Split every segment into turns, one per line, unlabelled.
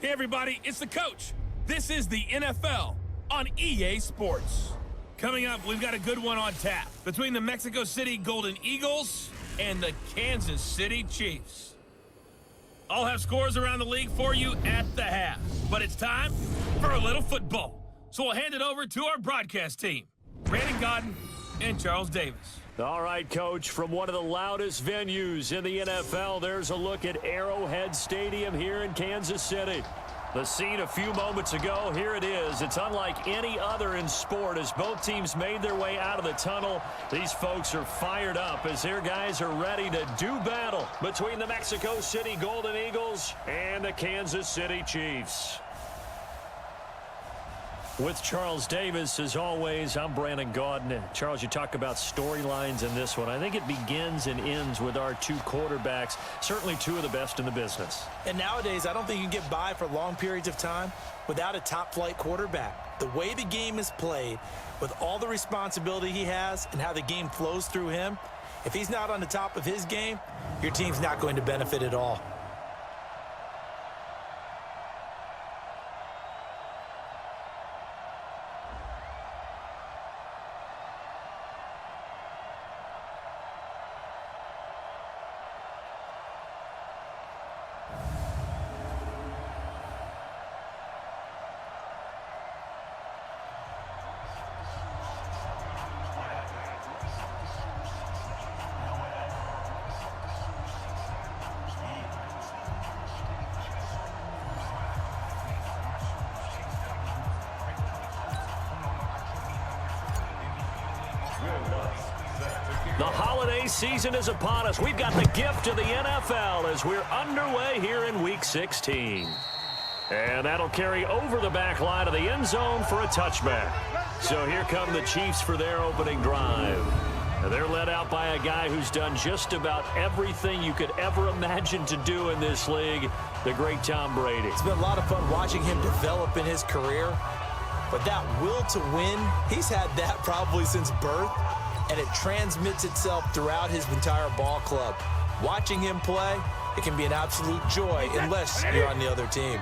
Hey everybody, it's the coach. This is the NFL on EA Sports. Coming up, we've got a good one on tap between the Mexico City Golden Eagles and the Kansas City Chiefs. I'll have scores around the league for you at the half, but it's time for a little football. So we'll hand it over to our broadcast team, Brandon Gaudin and Charles Davis.
All right, Coach, from one of the loudest venues in the NFL, there's a look at Arrowhead Stadium here in Kansas City. The scene a few moments ago, here it is. It's unlike any other in sport as both teams made their way out of the tunnel. These folks are fired up as their guys are ready to do battle between the Mexico City Golden Eagles and the Kansas City Chiefs. With Charles Davis, as always, I'm Brandon Gaudin. Charles, you talk about storylines in this one. I think it begins and ends with our two quarterbacks, certainly two of the best in the business.
And nowadays, I don't think you can get by for long periods of time without a top-flight quarterback. The way the game is played, with all the responsibility he has and how the game flows through him, if he's not on the top of his game, your team's not going to benefit at all.
The holiday season is upon us. We've got the gift of the NFL as we're underway here in Week 16. And that'll carry over the back line of the end zone for a touchback. So here come the Chiefs for their opening drive. And they're led out by a guy who's done just about everything you could ever imagine to do in this league, the great Tom Brady.
It's been a lot of fun watching him develop in his career. But that will to win, he's had that probably since birth. And it transmits itself throughout his entire ball club. Watching him play, it can be an absolute joy unless you're on the other team.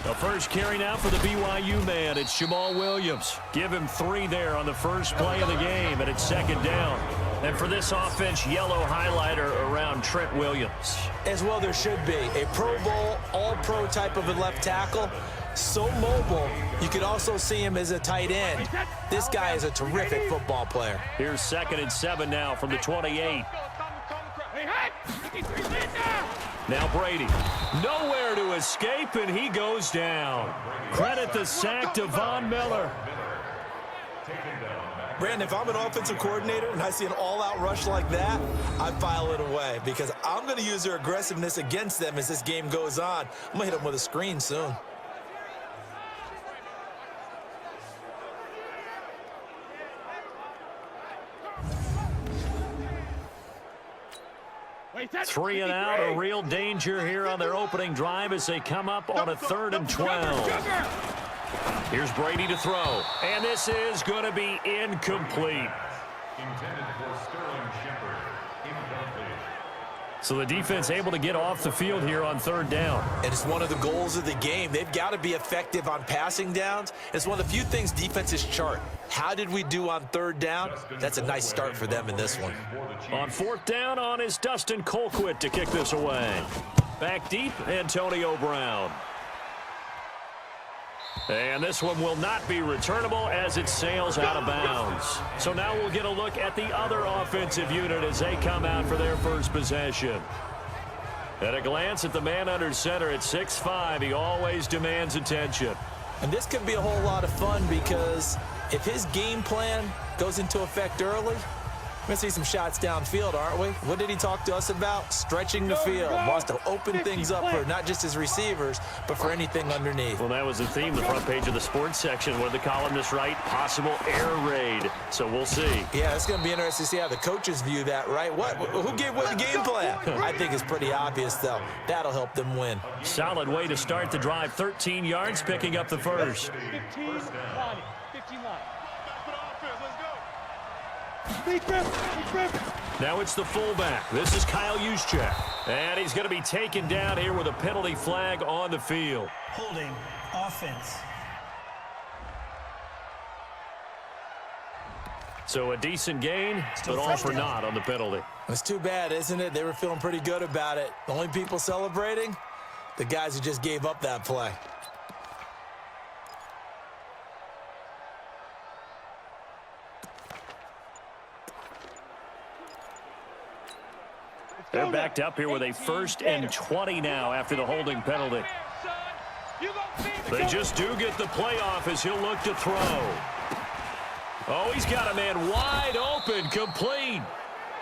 The first carry now for the BYU man. It's Jamal Williams. Give him 3 there on the first play of the game, and it's second down. And for this offense, yellow highlighter around Trent Williams.
As well there should be. A Pro Bowl, all-pro type of a left tackle. So mobile, you could also see him as a tight end. This guy is a terrific football player.
Here's 2nd and 7 now from the 28. Now Brady, nowhere to escape, and he goes down. Credit the sack to Von Miller.
Brandon, if I'm an offensive coordinator and I see an all-out rush like that, I file it away because I'm going to use their aggressiveness against them as this game goes on. I'm going to hit them with a screen soon.
Three and out, a real danger here on their opening drive as they come up on a 3rd and 12. Here's Brady to throw, and this is going to be incomplete. So the defense able to get off the field here on 3rd down.
And it's one of the goals of the game. They've got to be effective on passing downs. It's one of the few things defenses chart. How did we do on 3rd down? That's a nice start for them in this one.
On 4th down on is Dustin Colquitt to kick this away. Back deep, Antonio Brown. And this one will not be returnable as it sails out of bounds. So now we'll get a look at the other offensive unit as they come out for their first possession. At a glance at the man under center at 6'5", he always demands attention.
And this could be a whole lot of fun because if his game plan goes into effect early, we're going to see some shots downfield, aren't we? What did he talk to us about? Stretching the field. Wants to open things up for not just his receivers, but for anything underneath.
Well, that was the theme, the front page of the sports section. What did the columnist write? Possible air raid. So we'll see.
Yeah, it's going to be interesting to see how the coaches view that, right? Who gave what the game plan? I think it's pretty obvious, though. That'll help them win.
Solid way to start the drive. 13 yards, picking up the first.
15 line.
Now it's the fullback. This is Kyle Juszczyk. And he's going to be taken down here with a penalty flag on the field.
Holding offense.
So a decent gain, but all for naught on the penalty.
It's too bad, isn't it? They were feeling pretty good about it. The only people celebrating? The guys who just gave up that play.
They're backed up here with a 1st and 20 now after the holding penalty. They just do get the play off as he'll look to throw. Oh, he's got a man wide open, complete.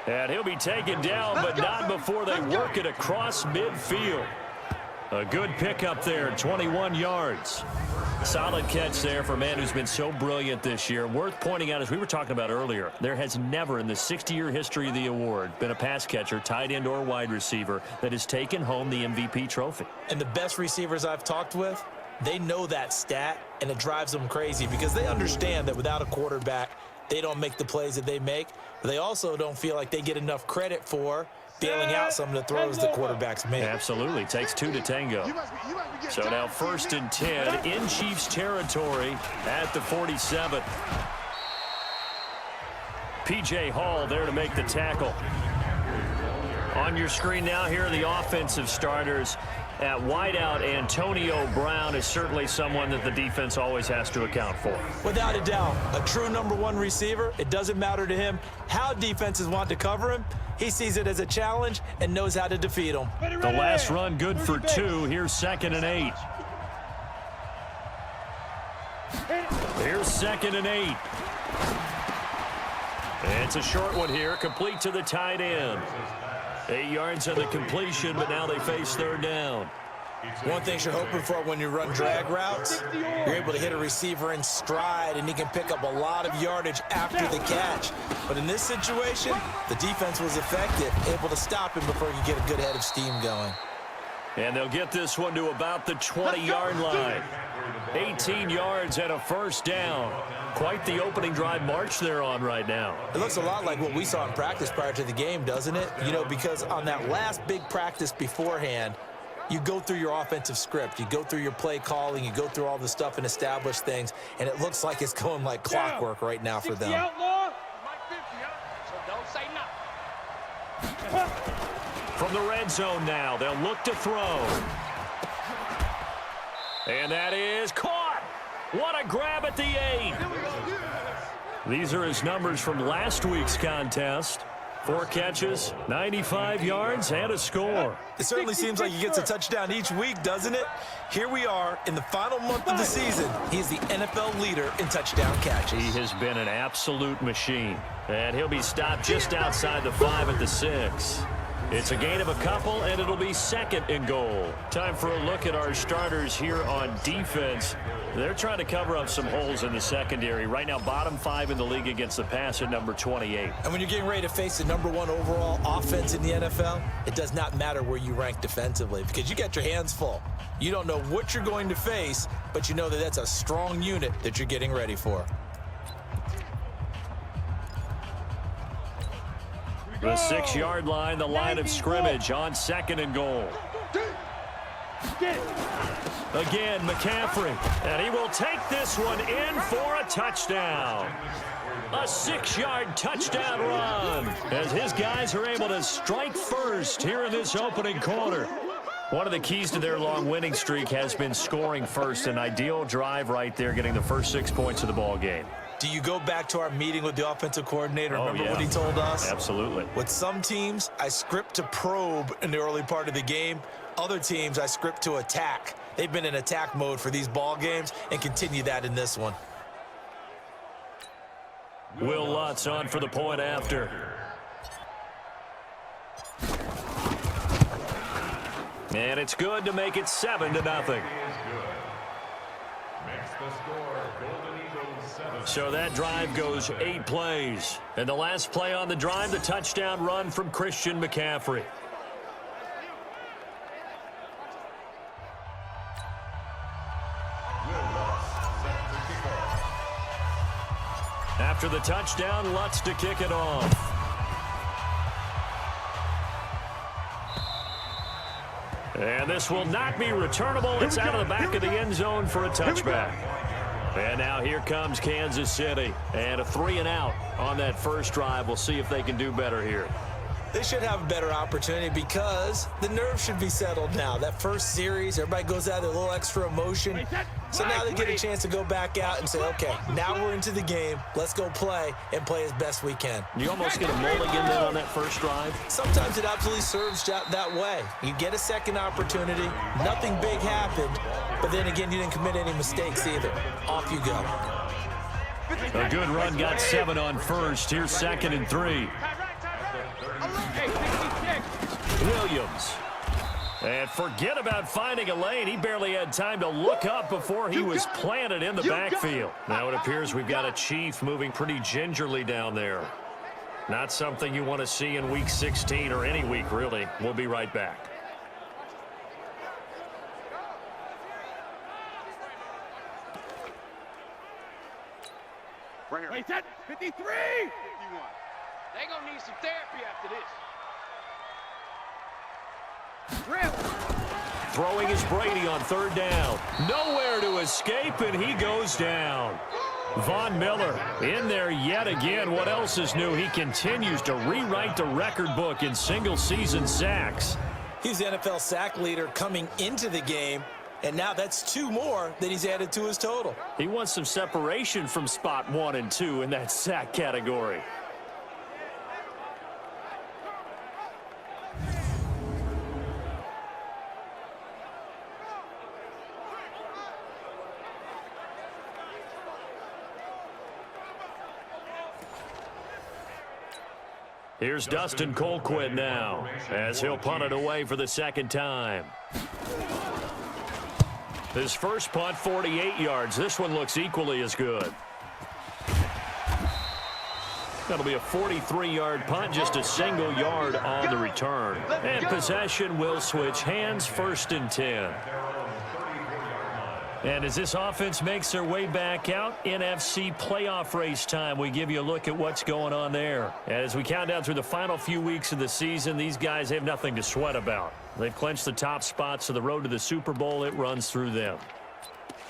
And he'll be taken down, but not before they work it across midfield. A good pickup there, 21 yards. Solid catch there for a man who's been so brilliant this year. Worth pointing out, as we were talking about earlier, there has never in the 60-year history of the award been a pass catcher, tight end, or wide receiver that has taken home the MVP trophy.
And the best receivers I've talked with, they know that stat, and it drives them crazy because they understand that without a quarterback, they don't make the plays that they make. But they also don't feel like they get enough credit for bailing out some of the throws the quarterbacks make.
Absolutely. Takes 2 to tango. So now 1st and 10 in Chiefs territory at the 47. P.J. Hall there to make the tackle. On your screen now, here are the offensive starters. At wideout, Antonio Brown is certainly someone that the defense always has to account for.
Without a doubt, a true #1 receiver. It doesn't matter to him how defenses want to cover him. He sees it as a challenge and knows how to defeat them.
The last run good for 2. Here's 2nd and 8. Here's 2nd and 8. It's a short one here, complete to the tight end. 8 yards on the completion, but now they face 3rd down.
One thing you're hoping for when you run drag routes, you're able to hit a receiver in stride, and he can pick up a lot of yardage after the catch. But in this situation, the defense was effective, able to stop him before he could get a good head of steam going.
And they'll get this one to about the 20-yard line. 18 yards and a 1st down. Quite the opening drive march they're on right now.
It looks a lot like what we saw in practice prior to the game, doesn't it? You know, because on that last big practice beforehand, you go through your offensive script, you go through your play calling, you go through all the stuff and establish things, and it looks like it's going like clockwork right now for them.
From the red zone now, they'll look to throw. And that is caught. What a grab at the 8. These are his numbers from last week's contest. 4 catches, 95 yards, and a score.
It certainly seems like he gets a touchdown each week, doesn't it? Here we are in the final month of the season. He is the NFL leader in touchdown catches.
He has been an absolute machine. And he'll be stopped just outside the 5 at the 6. It's a gain of a couple, and it'll be 2nd and goal. Time for a look at our starters here on defense. They're trying to cover up some holes in the secondary. Right now, bottom 5 in the league against the pass at number 28.
And when you're getting ready to face the #1 overall offense in the NFL, it does not matter where you rank defensively because you got your hands full. You don't know what you're going to face, but you know that that's a strong unit that you're getting ready for.
The 6-yard line, the line of scrimmage on 2nd and goal. Again, McCaffrey, and he will take this one in for a touchdown. A 6-yard touchdown run as his guys are able to strike first here in this opening quarter. One of the keys to their long winning streak has been scoring first. An ideal drive right there, getting the first 6 points of the ball game.
Do you go back to our meeting with the offensive coordinator? Remember
yeah.
what he told us?
Absolutely.
With some teams, I script to probe in the early part of the game. Other teams, I script to attack. They've been in attack mode for these ball games and continue that in this one.
Will Lutz on for the point after. And it's good to make it 7-0. So that drive goes 8 plays. And the last play on the drive, the touchdown run from Christian McCaffrey. After the touchdown, Lutz to kick it off. And this will not be returnable. It's out of the back of the end zone for a touchback. And now here comes Kansas City. And a 3-and-out on that first drive. We'll see if they can do better here.
They should have a better opportunity because the nerves should be settled now. That first series, everybody goes out with a little extra emotion. So now they get a chance to go back out and say, okay, now we're into the game. Let's go play and play as best we can.
You almost get a mulligan then on that first drive?
Sometimes it absolutely serves that way. You get a second opportunity. Nothing big happened. But then again, you didn't commit any mistakes either. Off you go.
A good run got 7 on first. Here's 2nd and 3. Williams. And forget about finding a lane. He barely had time to look up before he was planted in the backfield. Now it appears we've got a Chief moving pretty gingerly down there. Not something you want to see in Week 16 or any week, really. We'll be right back.
Wait, that 53! 51.
They gonna need some therapy after this.
Throwing is Brady on 3rd down. Nowhere to escape, and he goes down. Von Miller in there yet again. What else is new? He continues to rewrite the record book in single-season sacks.
He's the NFL sack leader coming into the game, and now that's 2 more that he's added to his total.
He wants some separation from spot 1 and 2 in that sack category. Here's Dustin Colquitt now, as he'll punt it away for the 2nd time. His first punt, 48 yards. This one looks equally as good. That'll be a 43-yard punt, just a single yard on the return. And possession will switch hands, 1st and 10. And as this offense makes their way back out, NFC playoff race time, we give you a look at what's going on there. As we count down through the final few weeks of the season, these guys have nothing to sweat about. They've clinched the top spots, so the road to the Super Bowl, it runs through them.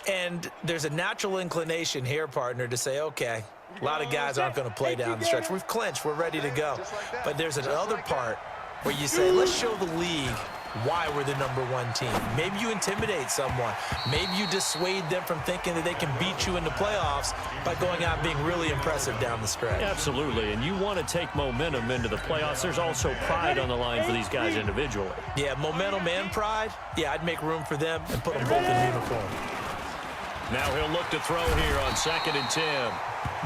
And there's a natural inclination here, partner, to say, okay, a lot of guys aren't going to play down the stretch. We've clinched. We're ready to go. But there's another part where you say, let's show the league why we're the #1 team. Maybe you intimidate someone. Maybe you dissuade them from thinking that they can beat you in the playoffs by going out and being really impressive down the stretch.
Absolutely, and you want to take momentum into the playoffs. There's also pride on the line for these guys individually.
Yeah, momentum and pride. Yeah, I'd make room for them and put them both in uniform.
Now he'll look to throw here on 2nd and 10.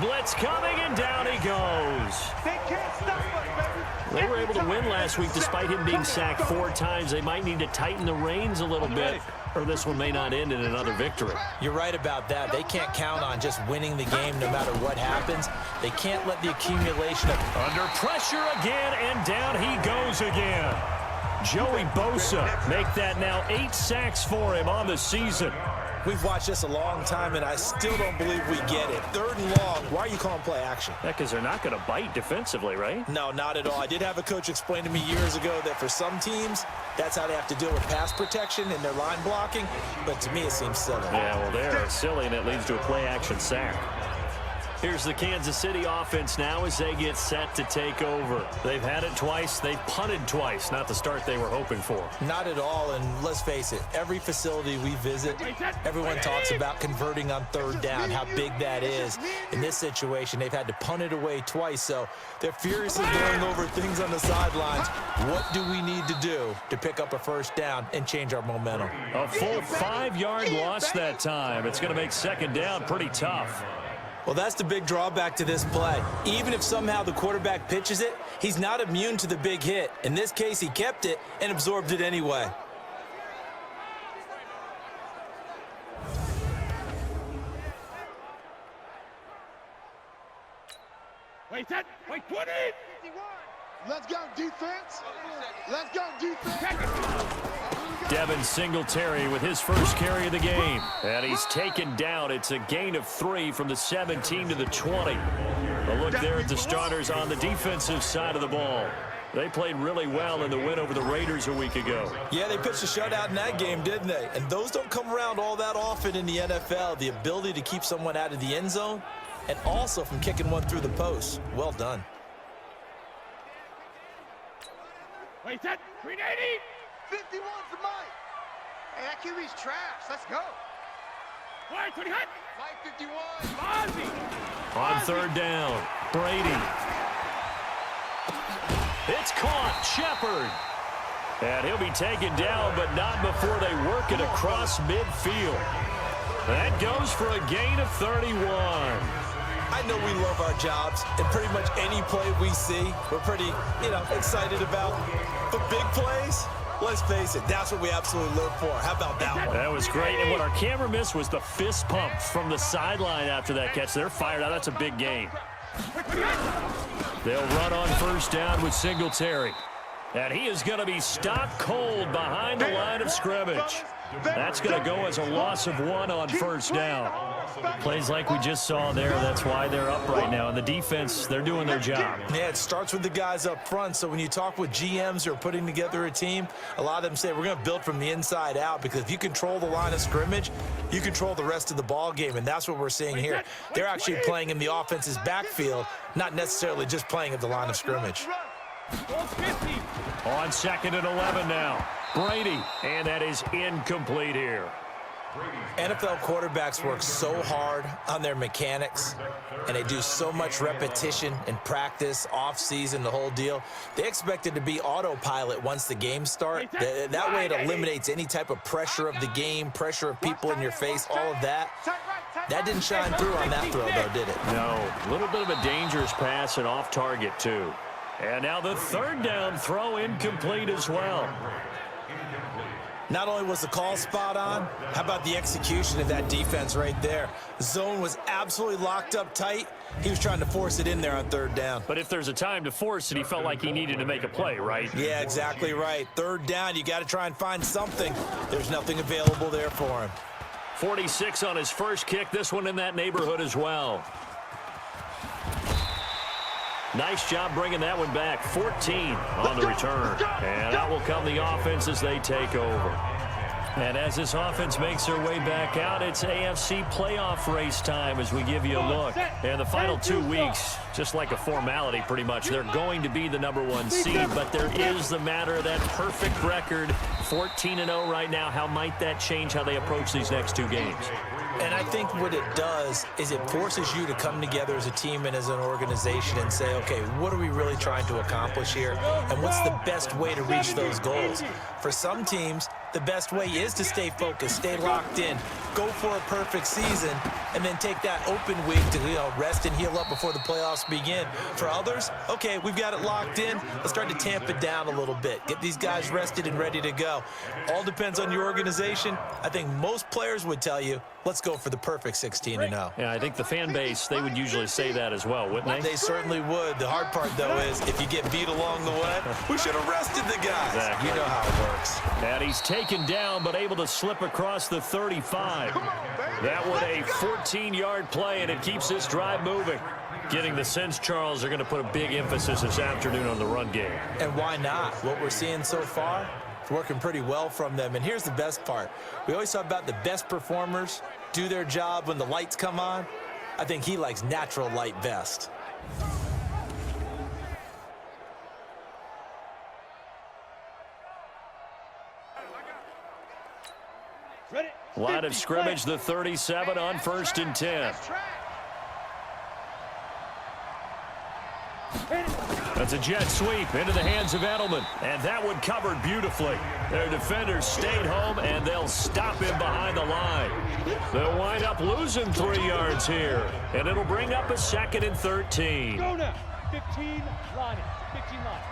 Blitz coming, and down he goes.
They can't stop us, baby.
They were able to win last week despite him being sacked 4 times. They might need to tighten the reins a little bit, or this one may not end in another victory.
You're right about that. They can't count on just winning the game no matter what happens. They can't let the accumulation of...
Under pressure again, and down he goes again. Joey Bosa make that now 8 sacks for him on the season.
We've watched this a long time, and I still don't believe we get it. 3rd and long. Why are you calling play action?
Yeah, because they're not going to bite defensively, right?
No, not at all. I did have a coach explain to me years ago that for some teams, that's how they have to deal with pass protection and their line blocking. But to me, it seems silly.
Yeah, well, they're silly, and it leads to a play-action sack. Here's the Kansas City offense now as they get set to take over. They've had it twice. They've punted twice. Not the start they were hoping for.
Not at all, and let's face it, every facility we visit, everyone talks about converting on 3rd down, how big that is. In this situation, they've had to punt it away twice, so they're furiously going over things on the sidelines. What do we need to do to pick up a 1st down and change our momentum?
A full 5-yard loss that time. It's going to make 2nd down pretty tough.
Well, that's the big drawback to this play. Even if somehow the quarterback pitches it, he's not immune to the big hit. In this case, he kept it and absorbed it anyway.
Wait, 20! Let's go, defense! Let's go, defense!
Devin Singletary with his first carry of the game. And he's taken down. It's a gain of 3 from the 17 to the 20. A look there at the starters on the defensive side of the ball. They played really well in the win over the Raiders a week ago.
Yeah, they pitched a shutout in that game, didn't they? And those don't come around all that often in the NFL. The ability to keep someone out of the end zone and also from kicking one through the post. Well done.
Wait, that 380.
51's the mic. Hey, that QB's trash. Let's go.
Why, 20 hot?
Mike 51.
Ozzy.
On third down, Brady. It's caught, Shepard. And he'll be taken down, but not before they work it across midfield. That goes for a gain of 31.
I know we love our jobs, and pretty much any play we see, we're pretty, excited about. But big plays, let's face it, that's what we absolutely live for. How about that one?
That was great, and what our camera missed was the fist pump from the sideline after that catch. They're fired out. That's a big gain. They'll run on first down with Singletary. And he is going to be stopped cold behind the line of scrimmage. That's going to go as a loss of 1 on first down. Plays like we just saw there, that's why they're up right now. And the defense, they're doing their job.
Yeah, it starts with the guys up front. So when you talk with GMs who are putting together a team, a lot of them say we're going to build from the inside out, because if you control the line of scrimmage, you control the rest of the ball game, and that's what we're seeing here. They're actually playing in the offense's backfield, not necessarily just playing at the line of scrimmage.
On second and 11 now, Brady, and that is incomplete here.
NFL quarterbacks work so hard on their mechanics, and they do so much repetition and practice, off-season, the whole deal. They expect it to be autopilot once the games start. That way it eliminates any type of pressure of the game, pressure of people in your face, all of that. That didn't shine through on that throw, though, did it?
No, a little bit of a dangerous pass and off target, too. And now the third down throw incomplete as well.
Not only was the call spot on, how about the execution of that defense right there? The zone was absolutely locked up tight. He was trying to force it in there on third down.
But if there's a time to force it, he felt like he needed to make a play, right?
Yeah, exactly right. Third down, you got to try and find something. There's nothing available there for him.
46 on his first kick, this one in that neighborhood as well. Nice job bringing that one back. 14 on the return. And out will come the offense as they take over. And as this offense makes their way back out, it's AFC playoff race time as we give you a look. And the final 2 weeks, just like a formality pretty much, they're going to be the #1 seed, but there is the matter of that perfect record, 14-0 right now. How might that change how they approach these next 2 games?
And I think what it does is it forces you to come together as a team and as an organization and say, okay, what are we really trying to accomplish here? And what's the best way to reach those goals? For some teams, the best way is to stay focused, stay locked in, go for a perfect season, and then take that open week to rest and heal up before the playoffs begin. For others, okay, we've got it locked in. Let's start to tamp it down a little bit. Get these guys rested and ready to go. All depends on your organization. I think most players would tell you, let's go for the perfect 16-0.
Yeah, I think the fan base, they would usually say that as well, wouldn't they?
They certainly would. The hard part, though, is if you get beat along the way, we should have rested the guys.
Exactly.
You know how it works.
And he's taken down, but able to slip across the 35. That was a 14-yard play, and it keeps this drive moving. Getting the sense, Charles, are going to put a big emphasis this afternoon on the run game.
And why not? What we're seeing so far, it's working pretty well from them. And here's the best part. We always talk about the best performers do their job when the lights come on. I think he likes natural light best.
Line of scrimmage, the 37 on first and 10. That's a jet sweep into the hands of Edelman. And that one covered beautifully. Their defenders stayed home, and they'll stop him behind the line. They'll wind up losing 3 yards here. And it'll bring up a 2nd and 13.
Go now. 15 line. 15 line.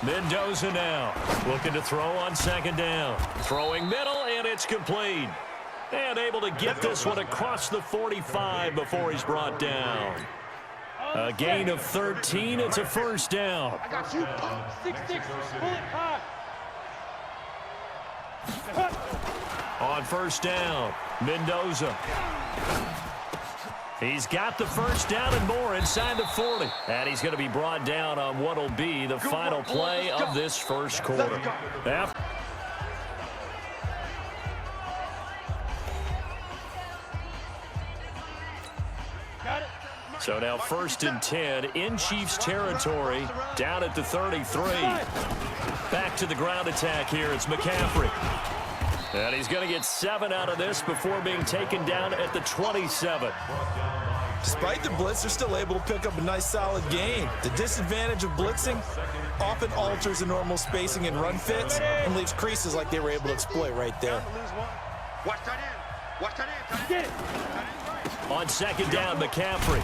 Mendoza now looking to throw on 2nd down. Throwing middle, and it's complete. And able to get this one across the 45 before he's brought down. A gain of 13. It's a first down.
I got you. 6-6. Pull it high.
On first down, Mendoza. He's got the first down and more inside the 40. And he's going to be brought down on what will be the final play of this first quarter. So now 1st and 10 in Chiefs territory, down at the 33. Back to the ground attack here. It's McCaffrey. And he's going to get 7 out of this before being taken down at the 27.
Despite the blitz, they're still able to pick up a nice solid gain. The disadvantage of blitzing often alters the normal spacing and run fits and leaves creases like they were able to exploit right there.
Watch tight end. Watch tight end.
On 2nd down, McCaffrey.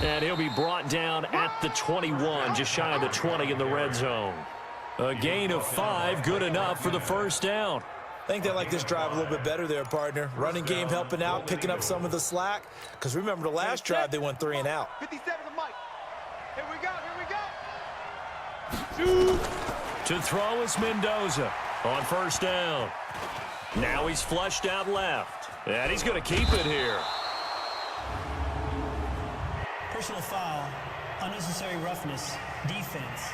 And he'll be brought down at the 21, just shy of the 20 in the red zone. A gain of 5, good enough for the first down.
I think they like this drive a little bit better there, partner. Running game helping out, picking up some of the slack. Because remember the last drive, they went 3 and out.
57 to Mike. Here we go. Here we go.
To throw is Mendoza on 1st down. Now he's flushed out left. And he's going to keep it here.
Personal foul, unnecessary roughness, defense.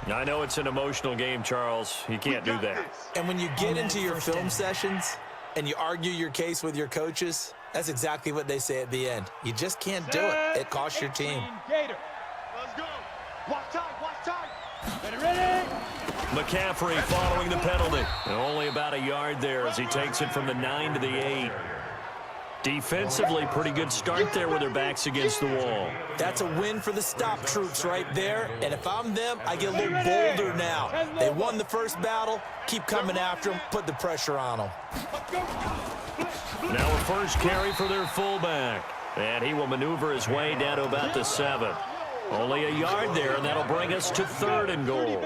I know it's an emotional game, Charles. You can't do that.
And when you get into your film sessions and you argue your case with your coaches, that's exactly what they say at the end. You just can't do it. It costs your team.
Gator. Let's go. Watch tight. Watch tight. Ready?
McCaffrey following the penalty. And only about a yard there as he takes it from the 9 to the 8. Defensively, pretty good start there with their backs against the wall.
That's a win for the stop troops right there. And if I'm them, I get a little bolder now. They won the first battle. Keep coming after them. Put the pressure on them.
Now a first carry for their fullback. And he will maneuver his way down to about the 7. Only a yard there, and that'll bring us to 3rd and goal.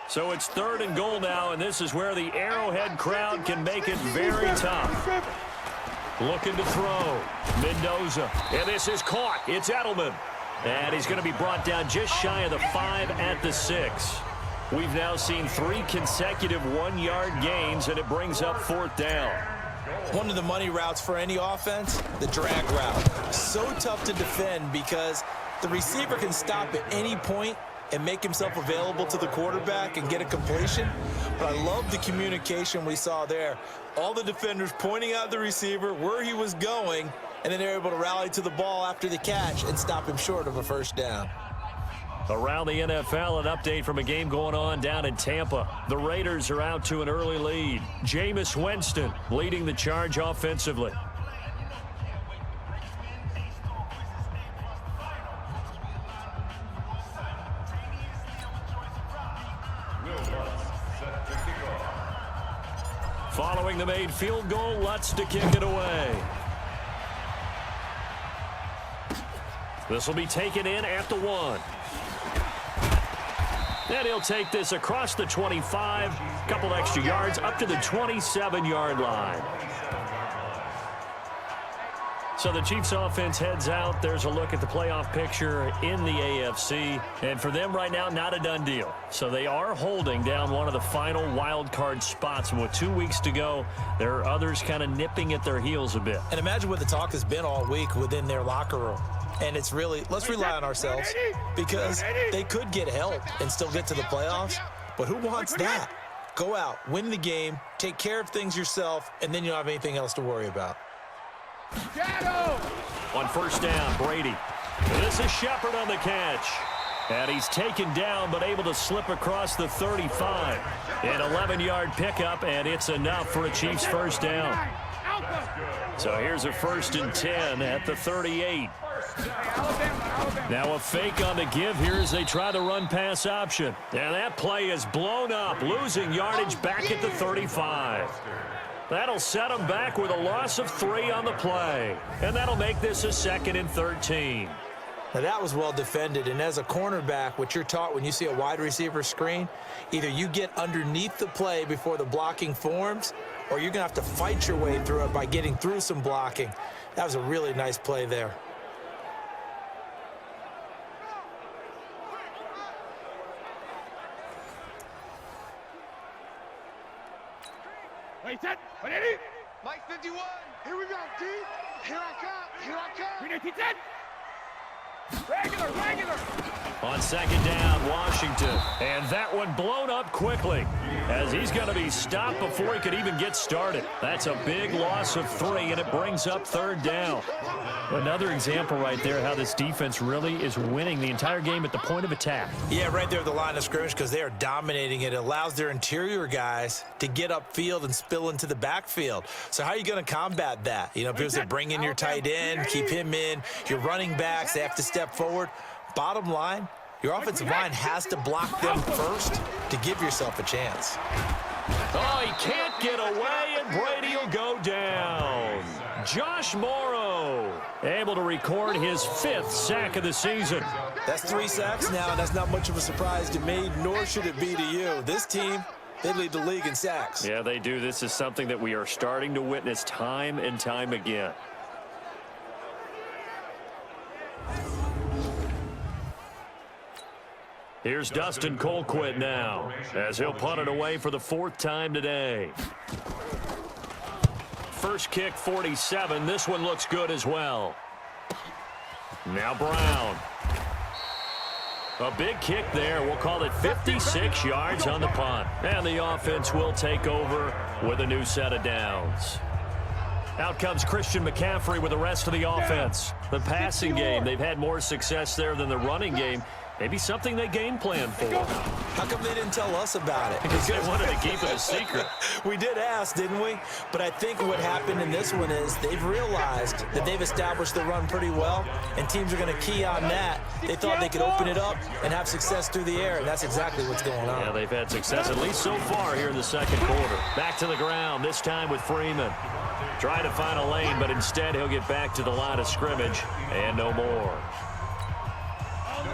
So it's 3rd and goal now, and this is where the Arrowhead crowd can make it very tough. Looking to throw. Mendoza. And this is caught. It's Edelman. And he's going to be brought down just shy of the 5 at the 6. We've now seen 3 consecutive 1-yard gains, and it brings up 4th down.
One of the money routes for any offense, the drag route. So tough to defend because the receiver can stop at any point and make himself available to the quarterback and get a completion. But I love the communication we saw there. All the defenders pointing out the receiver, where he was going, and then they're able to rally to the ball after the catch and stop him short of a first down.
Around the NFL, an update from a game going on down in Tampa. The Raiders are out to an early lead. Jameis Winston leading the charge offensively. Following the made field goal, Lutz to kick it away. This will be taken in at the 1. And he'll take this across the 25, couple extra yards up to the 27-yard line. So the Chiefs offense heads out. There's a look at the playoff picture in the AFC. And for them right now, not a done deal. So they are holding down one of the final wild card spots. And with 2 weeks to go, there are others kind of nipping at their heels a bit.
And imagine what the talk has been all week within their locker room. And it's really, let's rely on ourselves because they could get help and still get to the playoffs. But who wants that? Go out, win the game, take care of things yourself, and then you don't have anything else to worry about.
On 1st down, Brady. This is Shepard on the catch. And he's taken down but able to slip across the 35. An 11-yard pickup, and it's enough for a Chiefs first down. So here's a 1st and 10 at the 38. Now a fake on the give here as they try the run-pass option. And that play is blown up, losing yardage back at the 35. That'll set them back with a loss of 3 on the play. And that'll make this a 2nd and 13.
Now that was well defended, and as a cornerback, what you're taught when you see a wide receiver screen, either you get underneath the play before the blocking forms, or you're going to have to fight your way through it by getting through some blocking. That was a really nice play there.
Mike 51. Here we go, D. Here I come. Here I come. Regular.
On second down, Washington. And that one blown up quickly as he's going to be stopped before he could even get started. That's a big loss of 3, and it brings up third down. Another example right there how this defense really is winning the entire game at the point of attack.
Yeah, right there at the line of scrimmage because they are dominating it. It allows their interior guys to get upfield and spill into the backfield. So how are you going to combat that? You know, because they bring in your tight end, keep him in. Your running backs, they have to step forward. Bottom line, your offensive line has to block them first to give yourself a chance.
Oh, he can't get away, and Brady will go down. Josh Morrow able to record his 5th sack of the season.
That's 3 sacks now, and that's not much of a surprise to me, nor should it be to you. This team, they lead the league in sacks.
Yeah, they do. This is something that we are starting to witness time and time again. Here's Dustin Colquitt now as he'll punt it away for the 4th time today. First kick, 47. This one looks good as well. Now Brown. A big kick there. We'll call it 56 yards on the punt. And the offense will take over with a new set of downs. Out comes Christian McCaffrey with the rest of the offense. The passing game, they've had more success there than the running game. Maybe something they game plan for.
How come they didn't tell us about it?
Because they wanted to keep it a secret.
We did ask, didn't we? But I think what happened in this one is they've realized that they've established the run pretty well, and teams are going to key on that. They thought they could open it up and have success through the air, and that's exactly what's going on.
Yeah, they've had success, at least so far here in the second quarter. Back to the ground, this time with Freeman. Trying to find a lane, but instead he'll get back to the line of scrimmage, and no more.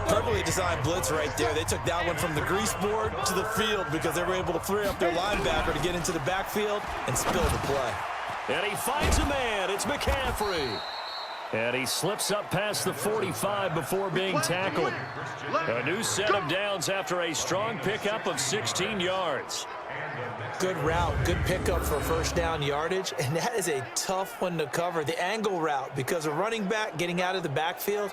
Perfectly designed blitz right there. They took that one from the grease board to the field because they were able to free up their linebacker to get into the backfield and spill the play.
And he finds a man. It's McCaffrey. And he slips up past the 45 before being tackled. A new set of downs after a strong pickup of 16 yards.
Good route, good pickup for first down yardage, and that is a tough one to cover. The angle route, because a running back getting out of the backfield,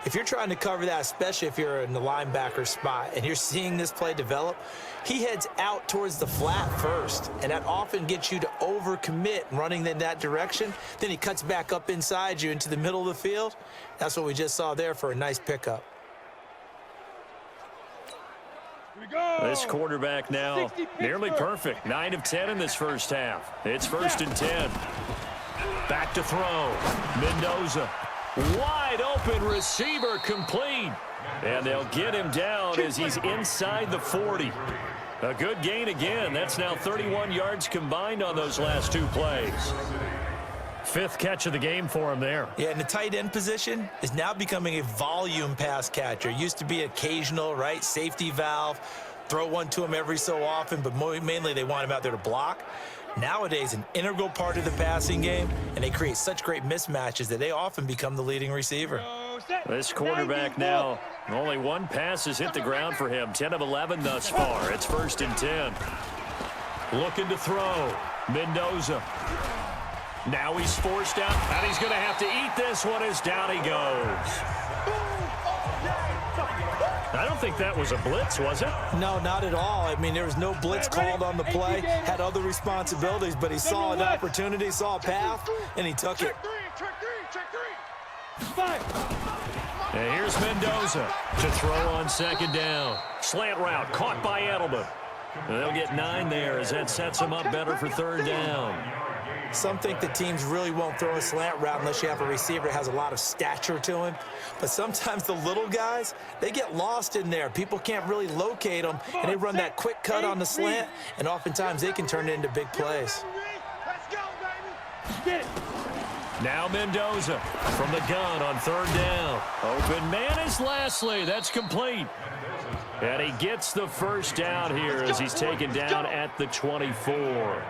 if you're trying to cover that, especially if you're in the linebacker spot and you're seeing this play develop, he heads out towards the flat first, and that often gets you to overcommit running in that direction. Then he cuts back up inside you into the middle of the field. That's what we just saw there for a nice pickup.
This quarterback now nearly perfect. 9 of 10 in this first half. It's 1st and 10. Back to throw. Mendoza. Wide open receiver complete. And they'll get him down as he's inside the 40. A good gain again. That's now 31 yards combined on those last 2 plays. 5th catch of the game for him there.
Yeah, and the tight end position is now becoming a volume pass catcher. Used to be occasional, right? Safety valve. Throw one to him every so often, but mainly they want him out there to block. Nowadays, an integral part of the passing game, and they create such great mismatches that they often become the leading receiver.
This quarterback now, only 1 pass has hit the ground for him. 10 of 11 thus far. It's 1st and 10. Looking to throw. Mendoza. Now he's forced out, and he's going to have to eat this one as down he goes. I don't think that was a blitz, was it?
No, not at all. I mean, there was no blitz called on the play. Had other responsibilities, but he saw an opportunity, saw a path, and he took it.
And here's Mendoza to throw on second down. Slant route caught by Edelman. And they'll get 9 there as that sets him up better for 3rd down.
Some think the teams really won't throw a slant route unless you have a receiver that has a lot of stature to him. But sometimes the little guys, they get lost in there. People can't really locate them, and they run that quick cut on the slant, and oftentimes they can turn it into big plays.
Now Mendoza from the gun on 3rd down. Open man is Lastly. That's complete. And he gets the first down here as he's taken down at the 24.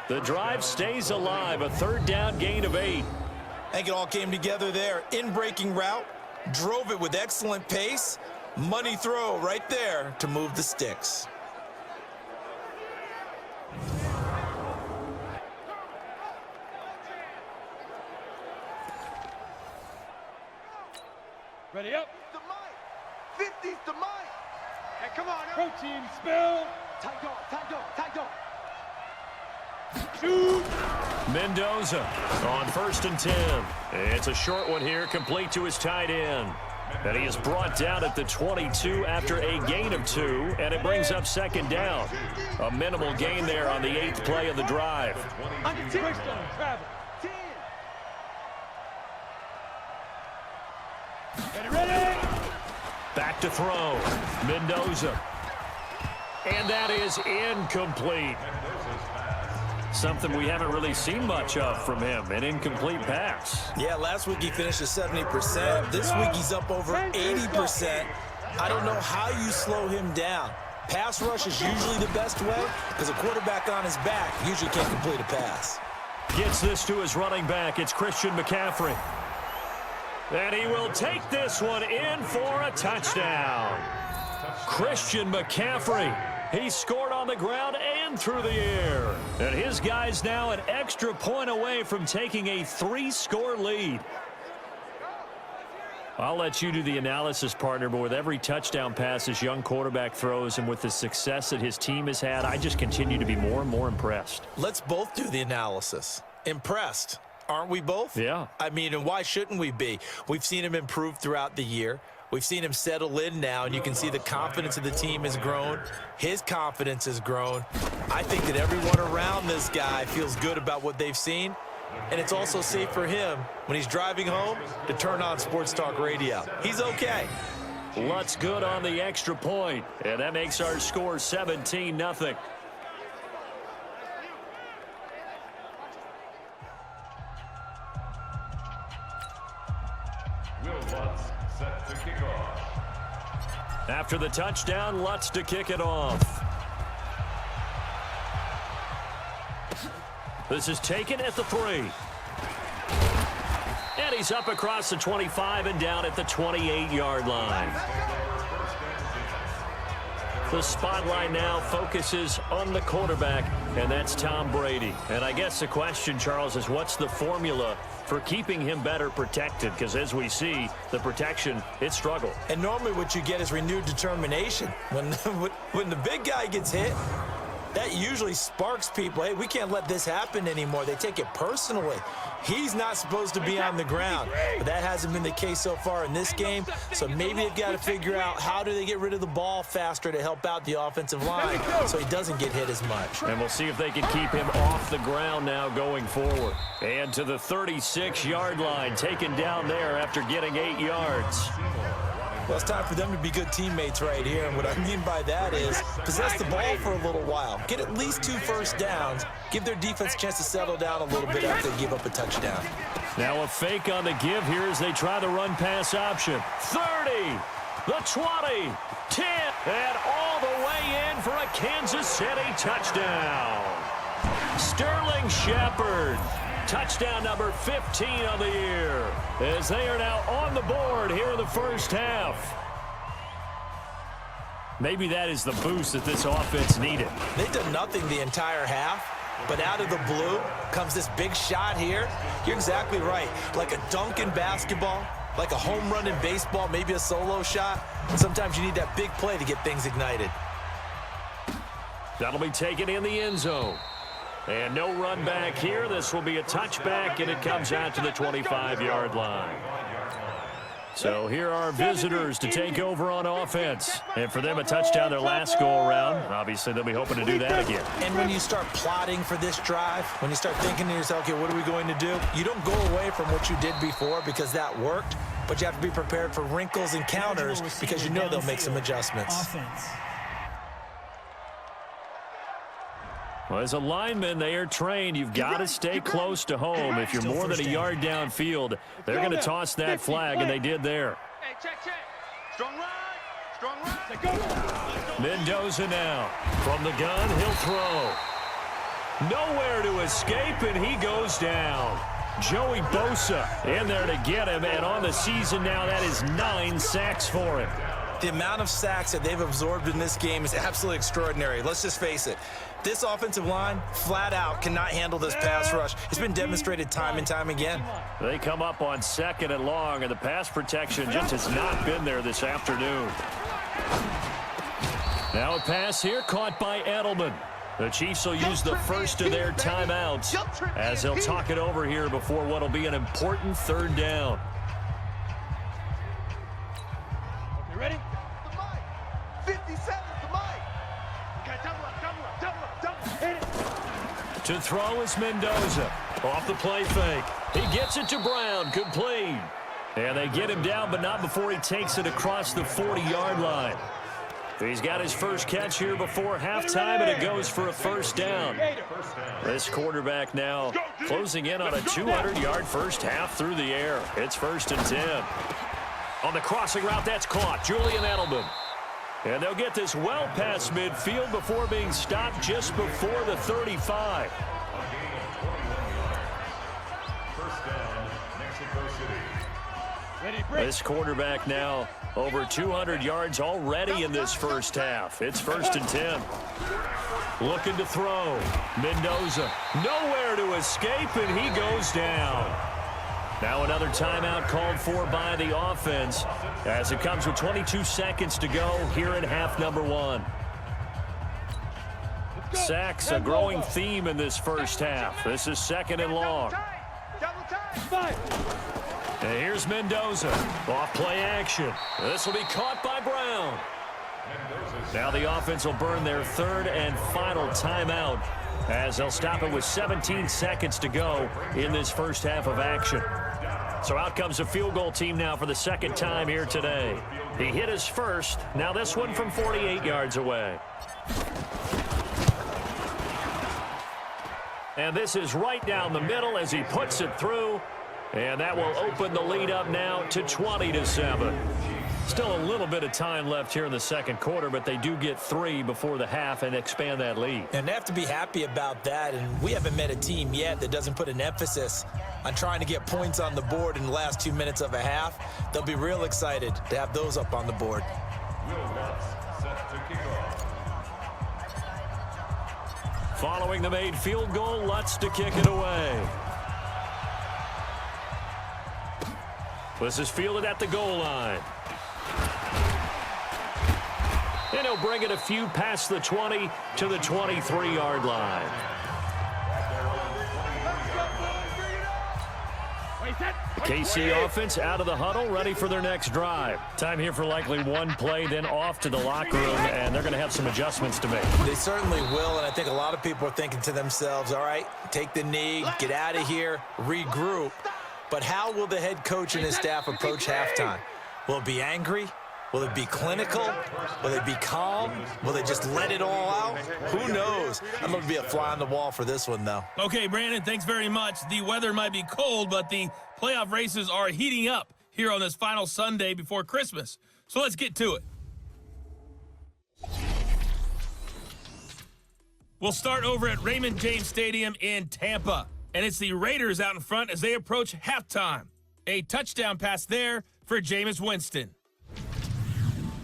The drive stays alive, a 3rd down gain of 8.
I think it all came together there. In-breaking route, drove it with excellent pace. Money throw right there to move the sticks.
Ready up.
The mic. 50's the mic.
Hey, come on.
Protein spill.
Tight dog, tight dog, tight dog.
Shoot.
Mendoza on 1st and 10. It's a short one here, complete to his tight end. And he is brought down at the 22 after a gain of 2, and it brings up 2nd down. A minimal gain there on the 8th play of the drive.
Travel.
10.
Ready.
Back to throw. Mendoza. And that is incomplete. Something we haven't really seen much of from him, an incomplete pass.
Yeah, last week he finished at 70%. This week he's up over 80%. I don't know how you slow him down. Pass rush is usually the best way because a quarterback on his back usually can't complete a pass.
Gets this to his running back. It's Christian McCaffrey. And he will take this one in for a touchdown. Christian McCaffrey. He scored on the ground and through the air. And his guy's now an extra point away from taking a 3-score lead. I'll let you do the analysis, partner, but with every touchdown pass this young quarterback throws and with the success that his team has had, I just continue to be more and more impressed.
Let's both do the analysis. Impressed, aren't we both?
Yeah.
I mean, and why shouldn't we be? We've seen him improve throughout the year. We've seen him settle in now, and you can see the confidence of the team has grown. His confidence has grown. I think that everyone around this guy feels good about what they've seen, and it's also safe for him when he's driving home to turn on Sports Talk Radio. He's okay.
Lutz good on the extra point, and that makes our score 17-0. After the touchdown, Lutz to kick it off. This is taken at the 3. And he's up across the 25 and down at the 28-yard line. The spotlight now focuses on the quarterback, and that's Tom Brady. And I guess the question, Charles, is what's the formula for keeping him better protected? Because as we see, the protection, it struggled.
And normally what you get is renewed determination. When the big guy gets hit, that usually sparks people. Hey, we can't let this happen anymore. They take it personally. He's not supposed to be on the ground, but that hasn't been the case so far in this game. So maybe they've got to figure out how do they get rid of the ball faster to help out the offensive line so he doesn't get hit as much.
And we'll see if they can keep him off the ground now going forward. And to the 36-yard line, taken down there after getting 8 yards.
Well, it's time for them to be good teammates right here. And what I mean by that is possess the ball for a little while. Get at least 2 first downs. Give their defense a chance to settle down a little bit after they give up a touchdown.
Now a fake on the give here as they try the run-pass option. 30, the 20, 10, and all the way in for a Kansas City touchdown. Sterling Shepard. Touchdown number 15 on the year as they are now on the board here in the first half. Maybe that is the boost that this offense needed.
They've done nothing the entire half, but out of the blue comes this big shot here. You're exactly right. Like a dunk in basketball, like a home run in baseball, maybe a solo shot. Sometimes you need that big play to get things ignited.
That'll be taken in the end zone. And no run back here. This will be a touchback, and it comes out to the 25-yard line. So here are visitors to take over on offense. And for them, a touchdown their last go-around. Obviously, they'll be hoping to do that again.
And when you start plotting for this drive, when you start thinking to yourself, okay, what are we going to do? You don't go away from what you did before because that worked, but you have to be prepared for wrinkles and counters because you know they'll make some adjustments.
Offense.
Well, as a lineman, they are trained. You've got to stay close to home. If you're more than a yard downfield, they're going to toss that flag, and they did there.
Hey, check. Strong right. Strong right.
Mendoza now. From the gun, he'll throw. Nowhere to escape, and he goes down. Joey Bosa in there to get him, and on the season now, that is 9 sacks for him.
The amount of sacks that they've absorbed in this game is absolutely extraordinary. Let's just face it. This offensive line, flat out, cannot handle this pass rush. It's been demonstrated time and time again.
They come up on 2nd and long, and the pass protection just has not been there this afternoon. Now a pass here caught by Edelman. The Chiefs will use the first of their timeouts as they'll talk it over here before what will be an important 3rd down.
You ready?
The mic. 57, the mic.
Okay, double up. Hit it.
To throw is Mendoza. Off the play fake. He gets it to Brown. Complete. And they get him down, but not before he takes it across the 40-yard line. He's got his first catch here before halftime, and it goes for a 1st down. This quarterback now closing in on a 200-yard first half through the air. It's 1st and 10. On the crossing route, that's caught. Julian Edelman. And they'll get this well past midfield before being stopped just before the 35. This quarterback now over 200 yards already in this first half. It's 1st and 10. Looking to throw. Mendoza nowhere to escape, and he goes down. Now another timeout called for by the offense as it comes with 22 seconds to go here in half number 1. Sacks a growing theme in this first half. This is 2nd and long. And here's Mendoza. Off play action. This will be caught by Brown. Now the offense will burn their 3rd and final timeout as they'll stop it with 17 seconds to go in this first half of action. So out comes the field goal team now for the 2nd time here today. He hit his first. Now this one from 48 yards away. And this is right down the middle as he puts it through. And that will open the lead up now to 20-7. Still a little bit of time left here in the 2nd quarter, but they do get 3 before the half and expand that lead.
And they have to be happy about that, and we haven't met a team yet that doesn't put an emphasis on trying to get points on the board in the last 2 minutes of a half. They'll be real excited to have those up on the board.
Following the made field goal, Lutz to kick it away. This is fielded at the goal line. And he'll bring it a few past the 20 to the 23-yard line. The KC offense out of the huddle, ready for their next drive. Time here for likely one play, then off to the locker room, and they're going to have some adjustments to make.
They certainly will, and I think a lot of people are thinking to themselves, all right, take the knee, get out of here, regroup. But how will the head coach and his staff approach halftime? Will it be angry? Will it be clinical? Will it be calm? Will they just let it all out? Who knows? I'm going to be a fly on the wall for this one, though.
Okay, Brandon, thanks very much. The weather might be cold, but the playoff races are heating up here on this final Sunday before Christmas. So let's get to it. We'll start over at Raymond James Stadium in Tampa. And it's the Raiders out in front as they approach halftime. A touchdown pass there for Jameis Winston.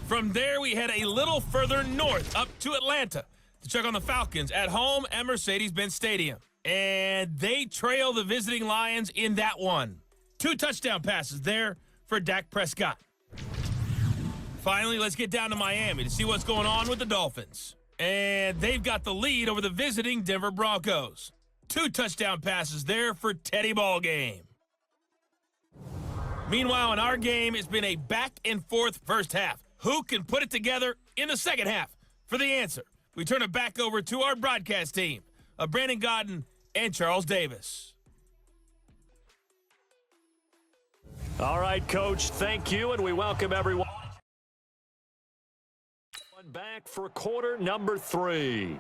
From there, we head a little further north up to Atlanta to check on the Falcons at home at Mercedes-Benz Stadium. And they trail the visiting Lions in that one. 2 touchdown passes there for Dak Prescott. Finally, let's get down to Miami to see what's going on with the Dolphins. And they've got the lead over the visiting Denver Broncos. 2 touchdown passes there for Teddy Ballgame. Meanwhile, in our game, it's been a back-and-forth first half. Who can put it together in the second half? For the answer, we turn it back over to our broadcast team of Brandon Gaudin and Charles Davis.
All right, Coach, thank you, and we welcome everyone back for quarter number 3.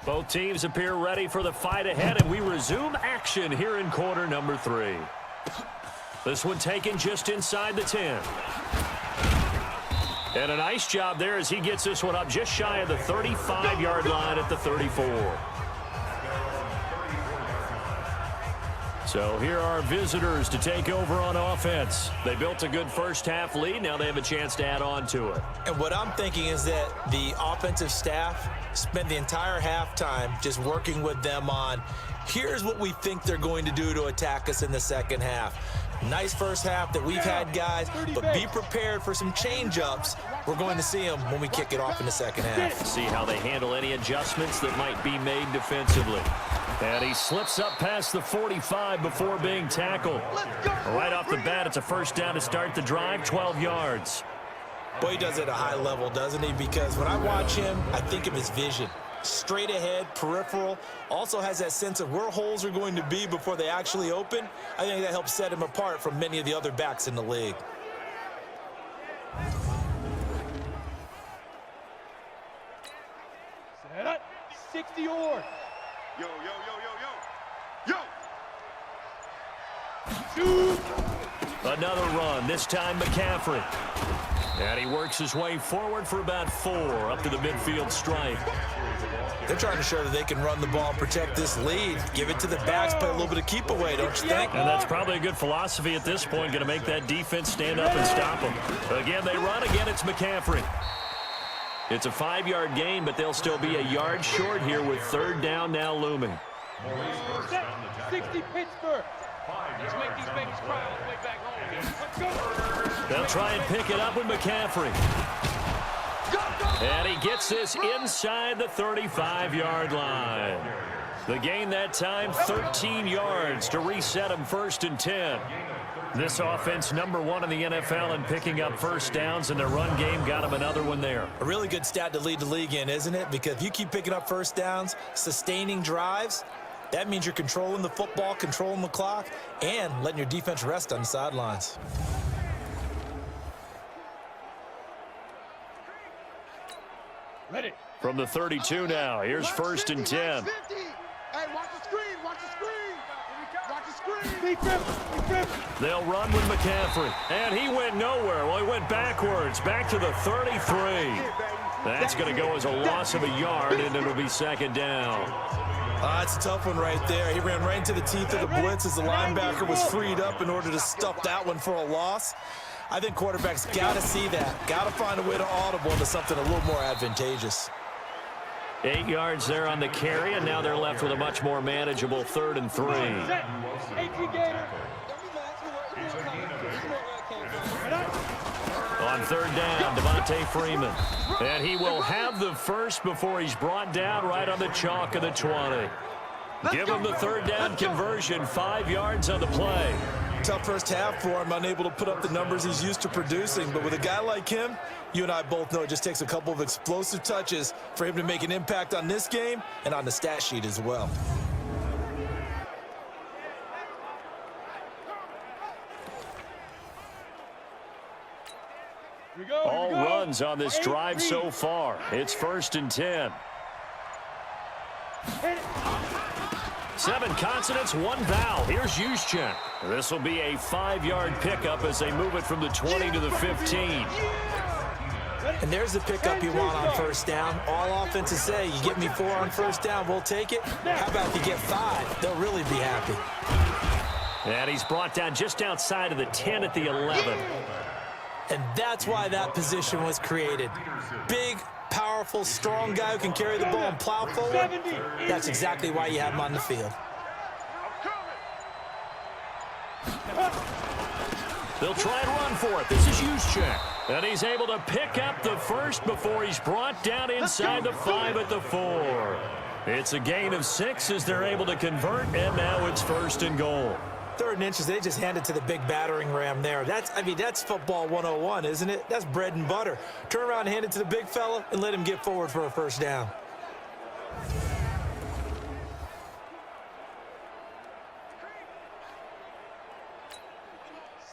Both teams appear ready for the fight ahead, and we resume action here in quarter number 3. This one taken just inside the 10. And a nice job there as he gets this one up just shy of the 35-yard line at the 34. So here are visitors to take over on offense. They built a good first-half lead. Now they have a chance to add on to it.
And what I'm thinking is that the offensive staff spent the entire halftime just working with them on, here's what we think they're going to do to attack us in the second half. Nice first half that we've had, guys, but be prepared for some change-ups. We're going to see them when we kick it off in the second half.
See how they handle any adjustments that might be made defensively. And he slips up past the 45 before being tackled. Right off the bat, it's a first down to start the drive, 12 yards.
Boy, he does it at a high level, doesn't he? Because when I watch him, I think of his vision. Straight ahead, peripheral, also has that sense of where holes are going to be before they actually open. I think that helps set him apart from many of the other backs in the league.
Set up. 60 or.
Yo, yo, yo, yo, yo. Yo!
Shoot!
Another run, this time McCaffrey. And he works his way forward for about 4 up to the midfield stripe.
They're trying to show that they can run the ball and protect this lead. Give it to the backs, play a little bit of keep away, don't you think?
And that's probably a good philosophy at this point, going to make that defense stand up and stop them. Again, they run. Again, it's McCaffrey. It's a 5-yard gain, but they'll still be a yard short here with third down now looming.
60 Pittsburgh.
Let's make these babies cry all the way back home.
Let's go.
They'll try and pick it up with McCaffrey. And he gets this inside the 35-yard line. The gain that time, 13 yards to reset him 1st and 10. This offense #1 in the NFL in picking up first downs, and their run game got him another one there.
A really good stat to lead the league in, isn't it? Because if you keep picking up first downs, sustaining drives, that means you're controlling the football, controlling the clock, and letting your defense rest on the sidelines.
Ready.
From the 32 now, here's 1st and 10.
Hey, watch the screen, watch the screen. Watch the screen.
Big grip.
They'll run with McCaffrey. And he went nowhere. Well, he went backwards, back to the 33. That's going to go as a loss of a yard, and it'll be 2nd down.
It's a tough one right there. He ran right into the teeth of the blitz as the linebacker was freed up in order to stuff that one for a loss. I think quarterbacks got to see that. Got to find a way to audible into something a little more advantageous.
8 yards there on the carry, and now they're left with a much more manageable 3rd and 3.
18 Gator.
On 3rd down, Devontae Freeman. And he will have the first before he's brought down right on the chalk of the 20. Give him the 3rd down conversion, 5 yards on the play.
Tough first half for him, unable to put up the numbers he's used to producing. But with a guy like him, you and I both know it just takes a couple of explosive touches for him to make an impact on this game and on the stat sheet as well.
All runs on this drive so far. It's 1st and 10. 7 consonants, 1 vowel. Here's Juszczyk. This will be a 5-yard pickup as they move it from the 20 to the 15.
And there's the pickup you want on 1st down. All offenses say, you get me 4 on 1st down, we'll take it. How about if you get 5? They'll really be happy.
And he's brought down just outside of the 10 at the 11.
And that's why that position was created. Big, powerful, strong guy who can carry the ball and plow forward. That's exactly why you have him on the field.
They'll try and run for it. This is Juszczyk. And he's able to pick up the first before he's brought down inside the 5 at the 4. It's a gain of 6 as they're able to convert, and now it's 1st and goal.
3rd and inches, they just hand it to the big battering ram there. That's football 101, isn't it? That's bread and butter. Turn around and hand it to the big fella and let him get forward for a 1st down.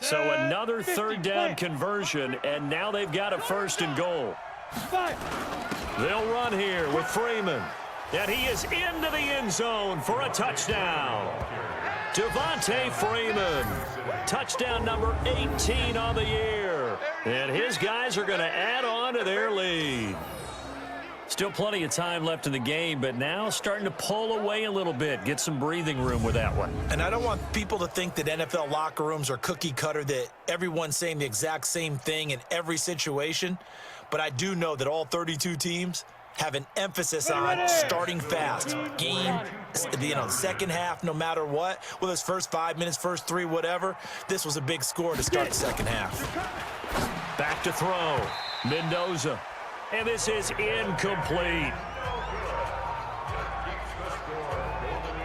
So another 3rd down conversion, and now they've got a 1st and goal. They'll run here with Freeman. And he is into the end zone for a touchdown. Devontae Freeman, touchdown number 18 on the year. And his guys are going to add on to their lead. Still plenty of time left in the game, but now starting to pull away a little bit. Get some breathing room with that one.
And I don't want people to think that NFL locker rooms are cookie cutter, that everyone's saying the exact same thing in every situation. But I do know that all 32 teams have an emphasis on starting fast. Game, second half, no matter what. Whether it's first 5 minutes, first 3, whatever. This was a big score to start the second half.
Back to throw. Mendoza. And this is incomplete.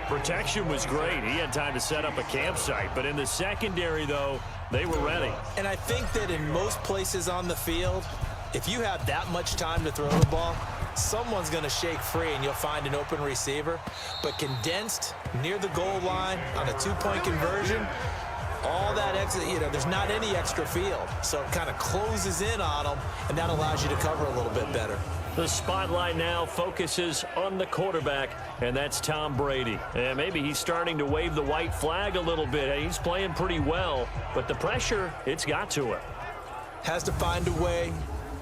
Protection was great. He had time to set up a campsite. But in the secondary, though, they were ready.
And I think that in most places on the field, if you have that much time to throw the ball, someone's going to shake free and you'll find an open receiver. But condensed near the goal line on a 2-point conversion, all that extra, there's not any extra field. So it kind of closes in on them, and that allows you to cover a little bit better.
The spotlight now focuses on the quarterback, and that's Tom Brady. And maybe he's starting to wave the white flag a little bit. He's playing pretty well, but the pressure, it's got to him.
Has to find a way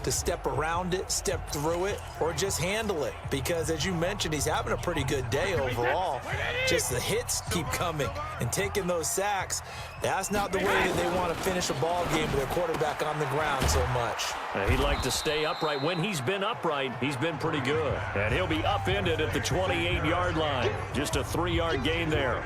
to step around it, step through it, or just handle it. Because, as you mentioned, he's having a pretty good day overall. Just the hits keep coming and taking those sacks. That's not the way that they want to finish a ball game with their quarterback on the ground so much.
He'd like to stay upright. When he's been upright, he's been pretty good. And he'll be upended at the 28-yard line. Just a 3-yard gain there.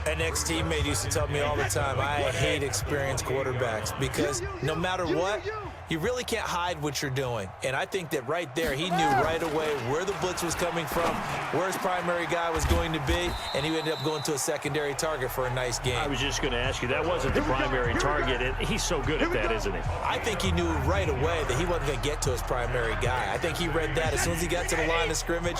An ex-teammate used to tell me all the time, I hate experienced quarterbacks because no matter what, you really can't hide what you're doing. And I think that right there, he knew right away where the blitz was coming from, where his primary guy was going to be, and he ended up going to a secondary target for a nice game.
I was just going to ask you, that wasn't the primary target, and he's so good at that, isn't he?
I think he knew right away that he wasn't going to get to his primary guy. I think he read that as soon as he got to the line of scrimmage,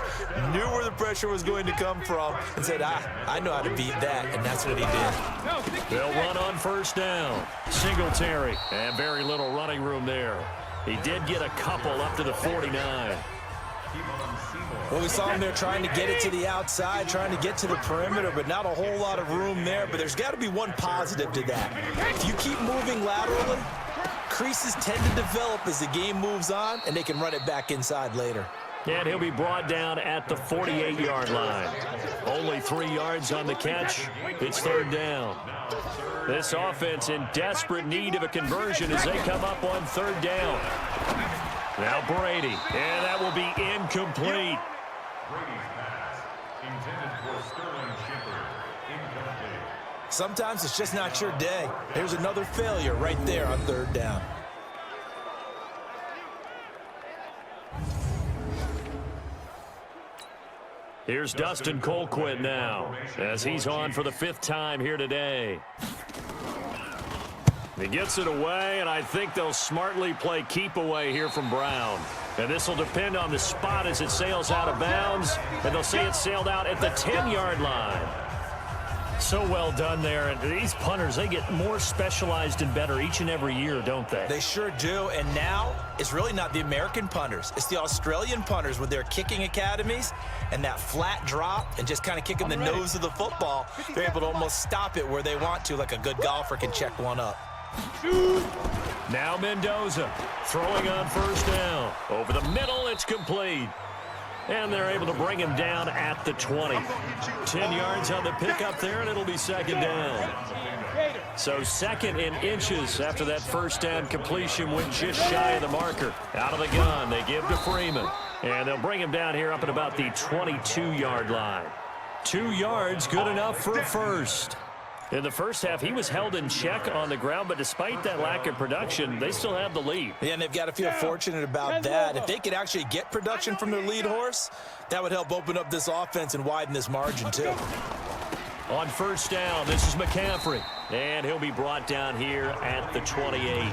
knew where the pressure was going to come from, and said, I know how to beat that, and that's what he did.
They'll run on first down. Singletary, and very little running room there. He did get a couple up to the 49.
Well, we saw him there trying to get it to the outside, trying to get to the perimeter, but not a whole lot of room there. But there's got to be one positive to that. If you keep moving laterally, creases tend to develop as the game moves on, and they can run it back inside later.
And he'll be brought down at the 48-yard line. Only 3 yards on the catch. It's third down. This offense in desperate need of a conversion as they come up on third down. Now Brady, and that will be incomplete.
Sometimes it's just not your day. There's another failure right there on third down.
Here's Dustin Colquitt now as he's on for the 5th time here today. He gets it away, and I think they'll smartly play keep away here from Brown. And this will depend on the spot as it sails out of bounds, and they'll say it sailed out at the 10-yard line. So well done there. And these punters, they get more specialized and better each and every year, don't they?
They sure do. And now it's really not the American punters. It's the Australian punters with their kicking academies and that flat drop and just kind of kicking the nose of the football. They're able to almost stop it where they want to, like a good golfer can check one up.
Now Mendoza throwing on first down. Over the middle, it's complete. And they're able to bring him down at the 20. 10 yards on the pickup there, and it'll be second down. So second in inches after that first down completion went just shy of the marker. Out of the gun, they give to Freeman. And they'll bring him down here up at about the 22-yard line. 2 yards, good enough for a first. In the first half, he was held in check on the ground, but despite that lack of production, they still have the lead.
Yeah, and they've got to feel fortunate about that. If they could actually get production from their lead horse, that would help open up this offense and widen this margin, too.
On first down, this is McCaffrey. And he'll be brought down here at the 28.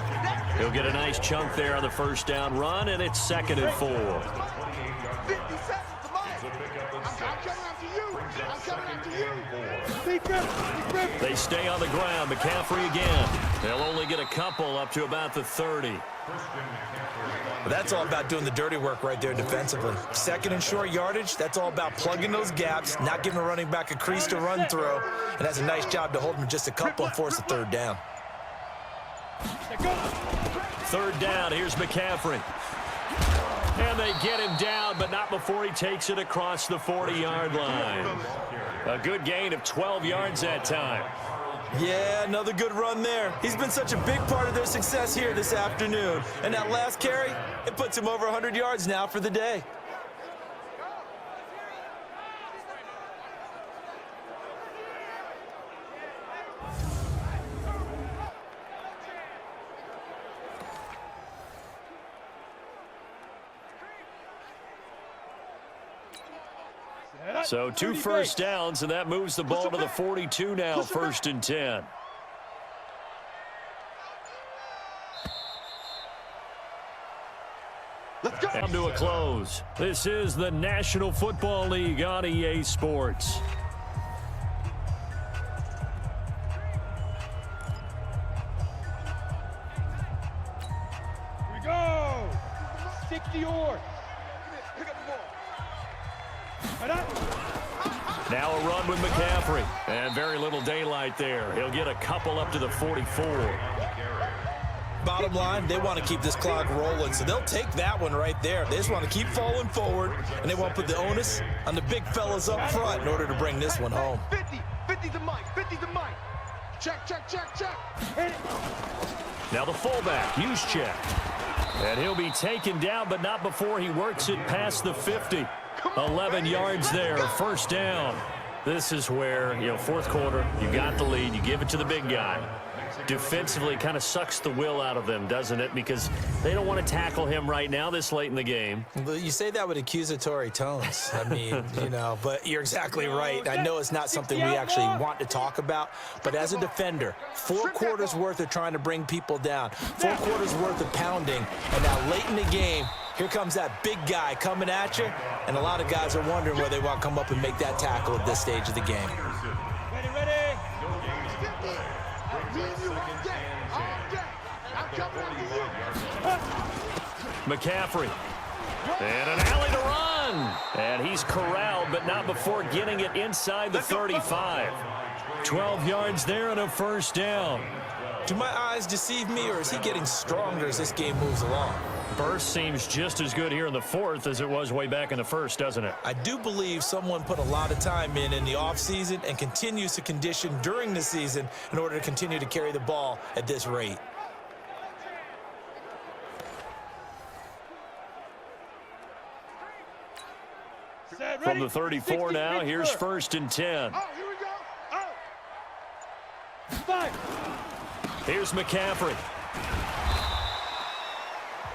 He'll get a nice chunk there on the first down run, and it's 2nd and 4.
50 seconds to mine. I'm coming after you. I'm coming after you.
They stay on the ground. McCaffrey again. They'll only get a couple up to about the 30.
That's all about doing the dirty work right there defensively. Second and short yardage, that's all about plugging those gaps, not giving a running back a crease to run through. And that's a nice job to hold him just a couple and force a third down.
Third down, here's McCaffrey. And they get him down, but not before he takes it across the 40-yard line. A good gain of 12 yards that time.
Yeah, another good run there. He's been such a big part of their success here this afternoon. And that last carry, it puts him over 100 yards now for the day.
So 2 first downs, and that moves the ball to the 42 now, 1st and 10.
Let's go.
Come to a close. This is the National Football League on EA Sports.
Here we go. 60 yards.
Pick up the ball.
Right up.
Now a run with McCaffrey. And very little daylight there. He'll get a couple up to the 44.
Bottom line, they want to keep this clock rolling, so they'll take that one right there. They just want to keep falling forward, and they want to put the onus on the big fellas up front in order to bring this one home.
50 to Mike. 50 to Mike. Check.
Hit it.
Now the fullback, Juszczyk. And he'll be taken down, but not before he works it past the 50. 11 yards there, 1st down. This is where, 4th quarter, you got the lead, you give it to the big guy. Defensively kind of sucks the will out of them, doesn't it? Because they don't want to tackle him right now this late in the game.
But you say that with accusatory tones. I mean, but you're exactly right. I know it's not something we actually want to talk about, but as a defender, 4 quarters worth of trying to bring people down, 4 quarters worth of pounding, and now late in the game, here comes that big guy coming at you, and a lot of guys are wondering where they want to come up and make that tackle at this stage of the game.
Ready.
McCaffrey. And an alley to run. And he's corralled, but not before getting it inside the 35. 12 yards there and a 1st down.
Do my eyes deceive me, or is he getting stronger as this game moves along?
Burst seems just as good here in the 4th as it was way back in the 1st, doesn't it?
I do believe someone put a lot of time in the offseason and continues to condition during the season in order to continue to carry the ball at this rate.
From the 34 now, here's 1st and 10.
Oh, here we go. Oh.
5.
Here's McCaffrey.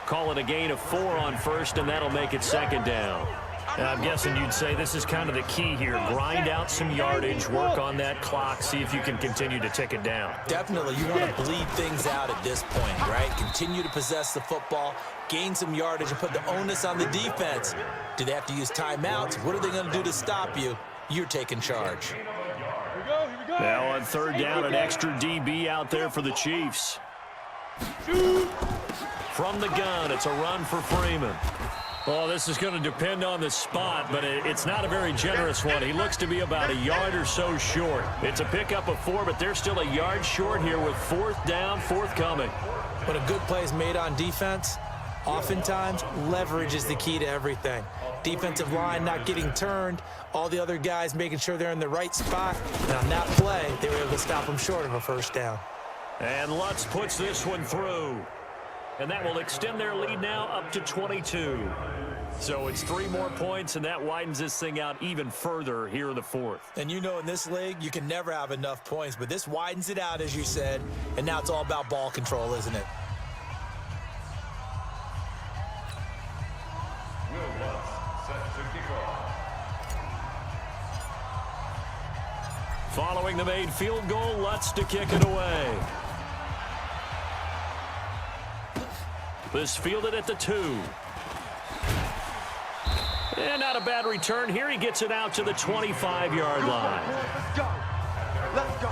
Call it a gain of 4 on 1st, and that'll make it 2nd down. And I'm guessing you'd say this is kind of the key here. Grind out some yardage, work on that clock, see if you can continue to tick it down.
Definitely, you want to bleed things out at this point, right? Continue to possess the football, gain some yardage, and put the onus on the defense. Do they have to use timeouts? What are they going to do to stop you? You're taking charge.
Here we go.
Now on 3rd down, an extra DB out there for the Chiefs. From the gun, it's a run for Freeman. Oh, this is going to depend on the spot, but it's not a very generous one. He looks to be about a yard or so short. It's a pickup of 4, but they're still a yard short here with 4th down, forthcoming.
When a good play is made on defense, oftentimes leverage is the key to everything. Defensive line not getting turned, all the other guys making sure they're in the right spot. And on that play, they were able to stop them short of a 1st down.
And Lutz puts this one through. And that will extend their lead now up to 22. So it's 3 more points, and that widens this thing out even further here in the 4th.
And in this league, you can never have enough points, but this widens it out, as you said, and now it's all about ball control, isn't it?
Following the made field goal, Lutz to kick it away. This fielded at the 2. And not a bad return here. He gets it out to the 25-yard line.
Let's go.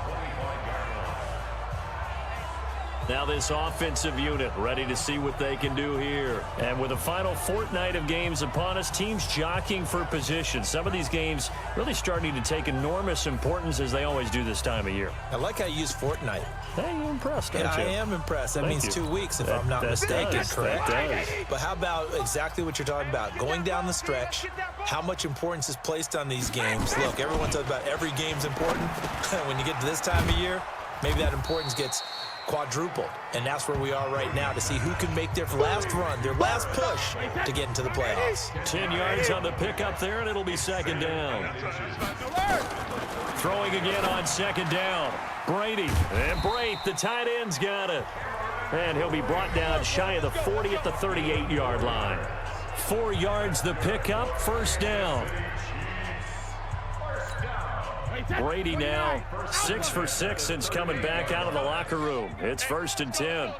Now this offensive unit ready to see what they can do here. And with the final fortnight of games upon us, teams jockeying for position. Some of these games really starting to take enormous importance as they always do this time of year.
I like how you use fortnight.
Hey, you're impressed, aren't you?
I am impressed. That means 2 weeks if I'm not
that
mistaken,
does,
correct?
that does.
But how about exactly what you're talking about? Going down the stretch, how much importance is placed on these games? Look, everyone talks about every game's important. When you get to this time of year, maybe that importance gets quadrupled. And that's where we are right now to see who can make their last run, their last push to get into the playoffs.
10 yards on the pickup there, and it'll be second down. Throwing again on second down. Brady. And Brate, the tight end's got it. And he'll be brought down shy of the 40 at the 38-yard line. 4 yards the pickup, first down. Brady now 6 for 6 since coming back out of the locker room. It's 1st and 10.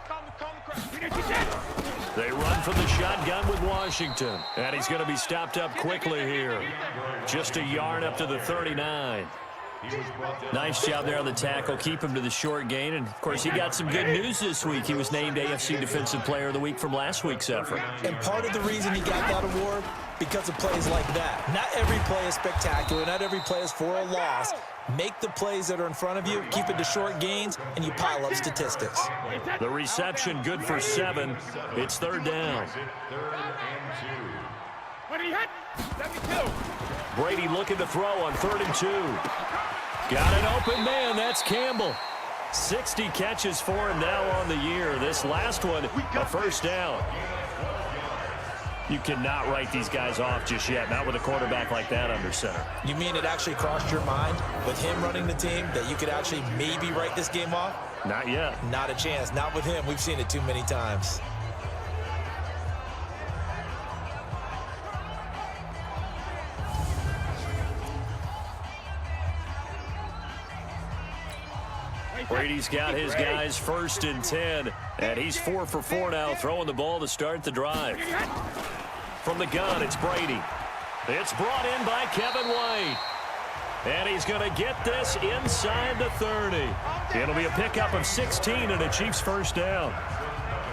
They run from the shotgun with Washington. And he's going to be stopped up quickly here. Just a yard up to the 39. Nice job there on the tackle. Keep him to the short gain. And, of course, he got some good news this week. He was named AFC Defensive Player of the Week from last week's effort.
And part of the reason he got that award, because of plays like that. Not every play is spectacular. Not every play is for a loss. Make the plays that are in front of you, keep it to short gains, and you pile up statistics.
The reception good for 7. It's 3rd down. Brady looking to throw on 3rd and 2. Got an open man. That's Campbell. 60 catches for him now on the year. This last one, a first down. You cannot write these guys off just yet, not with a quarterback like that under center.
You mean it actually crossed your mind with him running the team that you could actually maybe write this game off?
Not yet.
Not a chance. Not with him. We've seen it too many times.
Brady's got his guys 1st and 10, and he's 4 for 4 now, throwing the ball to start the drive. From the gun, it's Brady. It's brought in by Kevin White. And he's going to get this inside the 30. It'll be a pickup of 16 and a Chiefs first down.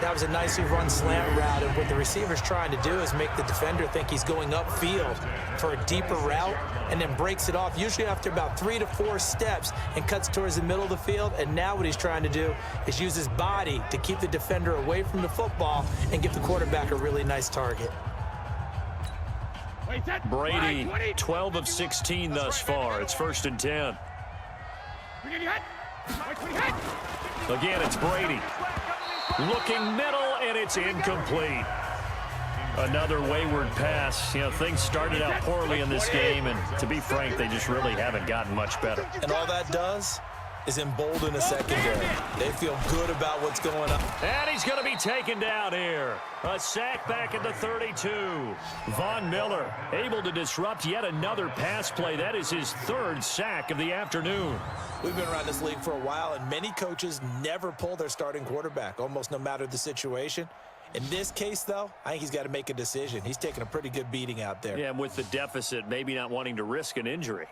That was a nicely run slant route, and what the receiver's trying to do is make the defender think he's going upfield for a deeper route and then breaks it off, usually after about 3 to 4 steps, and cuts towards the middle of the field. And now what he's trying to do is use his body to keep the defender away from the football and give the quarterback a really nice target.
Brady, 12 of 16 thus far. It's 1st and 10. Again, it's Brady. Looking middle, and it's incomplete. Another wayward pass. You know, things started out poorly in this game, and to be frank, they just really haven't gotten much better.
And all that does is embolden the secondary. They feel good about what's going on.
And he's going to be taken down here. A sack back at the 32. Von Miller able to disrupt yet another pass play. That is his 3rd sack of the afternoon.
We've been around this league for a while, and many coaches never pull their starting quarterback, almost no matter the situation. In this case, though, I think he's got to make a decision. He's taking a pretty good beating out there.
Yeah, and with the deficit, maybe not wanting to risk an injury.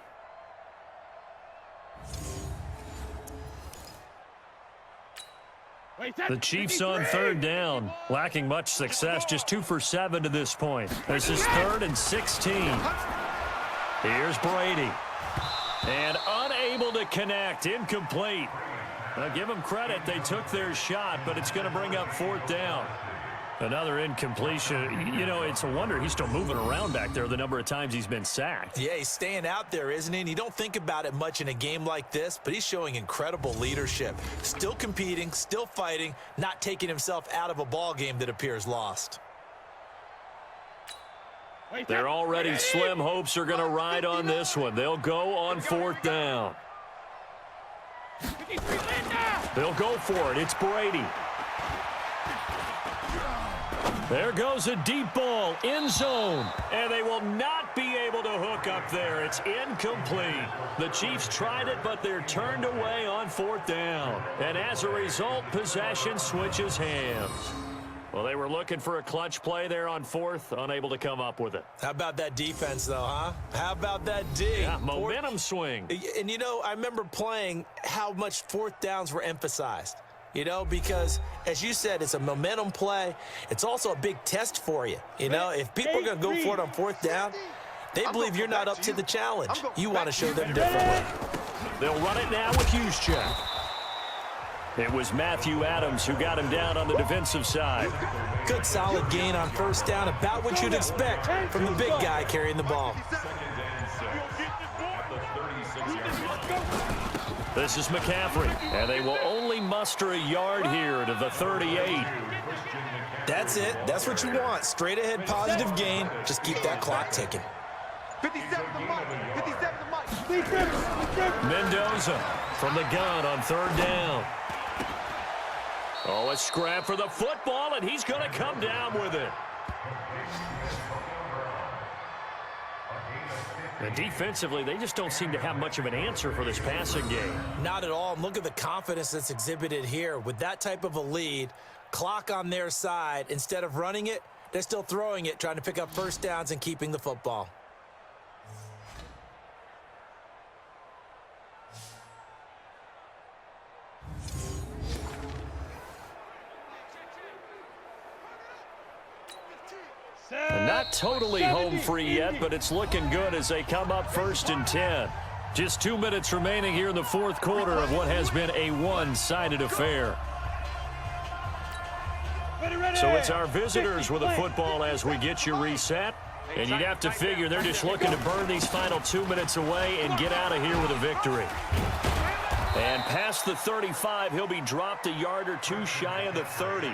The Chiefs on 3rd down, lacking much success, just 2 for 7 to this point. This is 3rd and 16. Here's Brady. And unable to connect, incomplete. Now give them credit, they took their shot, but it's going to bring up 4th down. Another incompletion. You know, it's a wonder he's still moving around back there the number of times he's been sacked.
Yeah, he's staying out there, isn't he? And you don't think about it much in a game like this, but he's showing incredible leadership. Still competing, still fighting, not taking himself out of a ball game that appears lost.
Their already slim hopes are going to ride on this one. They'll go on 4th down. They'll go for it. It's Brady. There goes a deep ball, end zone, and they will not be able to hook up there. It's incomplete. The Chiefs tried it, but they're turned away on 4th down. And as a result, possession switches hands. Well, they were looking for a clutch play there on 4th, unable to come up with it.
How about that defense, though, huh? How about that D?
Yeah, momentum swing.
And, you know, I remember playing how much 4th downs were emphasized. you know, because, as you said, it's a momentum play. It's also a big test for you. You know, if people are going to go for it on fourth down, they believe you're not up to the challenge. You want to show them differently.
They'll run it now with Juszczyk. It was Matthew Adams who got him down on the defensive side.
Good solid gain on first down, about what you'd expect from the big guy carrying the ball.
This is McCaffrey, and they will only muster a yard here to the 38.
That's it. That's what you want. Straight ahead positive gain. Just keep that clock ticking.
57 to Mike. 57 to Mike.
Mendoza from the gun on third down. Oh, a scrap for the football, and he's going to come down with it. And defensively, they just don't seem to have much of an answer for this passing game.
Not at all. And look at the confidence that's exhibited here. With that type of a lead, clock on their side, instead of running it, they're still throwing it, trying to pick up first downs and keeping the football.
And not totally home free yet, but it's looking good as they come up 1st and 10. Just 2 minutes remaining here in the fourth quarter of what has been a one-sided affair. So it's our visitors with the football as we get you reset. And you'd have to figure they're just looking to burn these final 2 minutes away and get out of here with a victory. And past the 35, he'll be dropped a yard or two shy of the 30.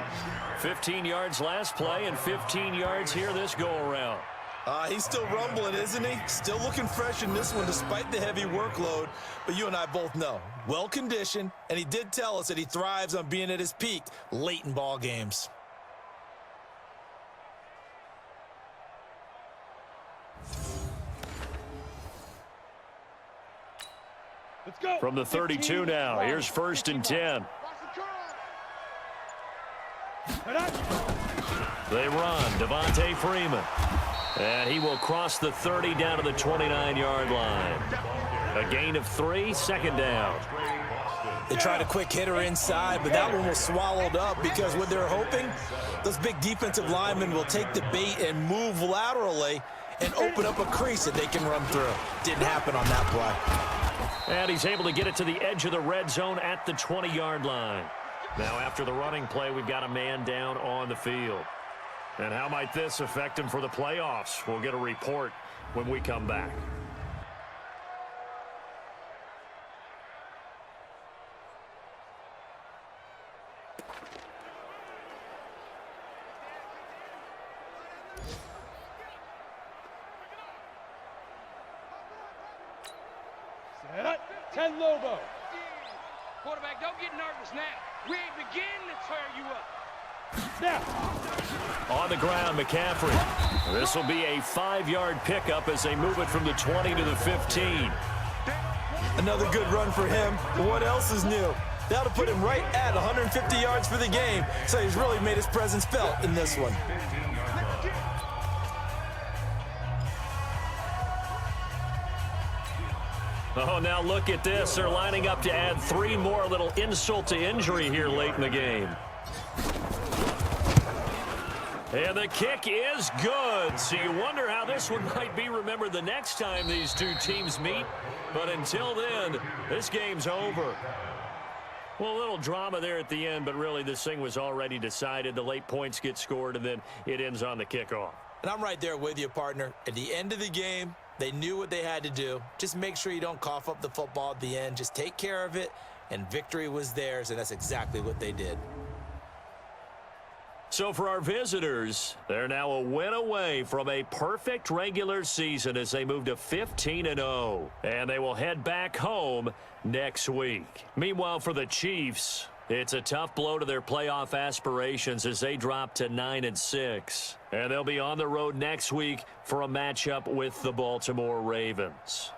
15 yards last play and 15 yards here this go-around.
He's still rumbling, isn't he? Still looking fresh in this one despite the heavy workload. But you and I both know, well-conditioned, and he did tell us that he thrives on being at his peak late in ball games.
Let's go.
From the 32 now, here's 1st and 10. They run, Devontae Freeman. And he will cross the 30 down to the 29-yard line. A gain of 3, 2nd down.
They tried a quick hitter inside, but that one was swallowed up because what they're hoping, those big defensive linemen will take the bait and move laterally and open up a crease that they can run through. Didn't happen on that play.
And he's able to get it to the edge of the red zone at the 20-yard line. Now, after the running play, we've got a man down on the field. And how might this affect him for the playoffs? We'll get a report when we come back.
Set. 10 Lobo.
Quarterback, don't get nervous now. We ain't beginning to tear you up.
Snap.
On the ground, McCaffrey. This will be a 5-yard pickup as they move it from the 20 to the 15.
Another good run for him. But what else is new? That'll put him right at 150 yards for the game. So he's really made his presence felt in this one.
Oh, now look at this. They're lining up to add 3 more, a little insult to injury here late in the game. And the kick is good. So you wonder how this one might be remembered the next time these two teams meet. But until then, this game's over. Well, a little drama there at the end, but really this thing was already decided. The late points get scored, and then it ends on the kickoff.
And I'm right there with you, partner. At the end of the game, they knew what they had to do. Just make sure you don't cough up the football at the end. Just take care of it, and victory was theirs, and that's exactly what they did.
So for our visitors, they're now a win away from a perfect regular season as they move to 15-0. And they will head back home next week. Meanwhile, for the Chiefs, it's a tough blow to their playoff aspirations as they drop to 9-6. And they'll be on the road next week for a matchup with the Baltimore Ravens.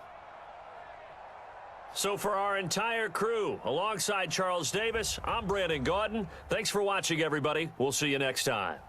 So for our entire crew, alongside Charles Davis, I'm Brandon Gaudin. Thanks for watching, everybody. We'll see you next time.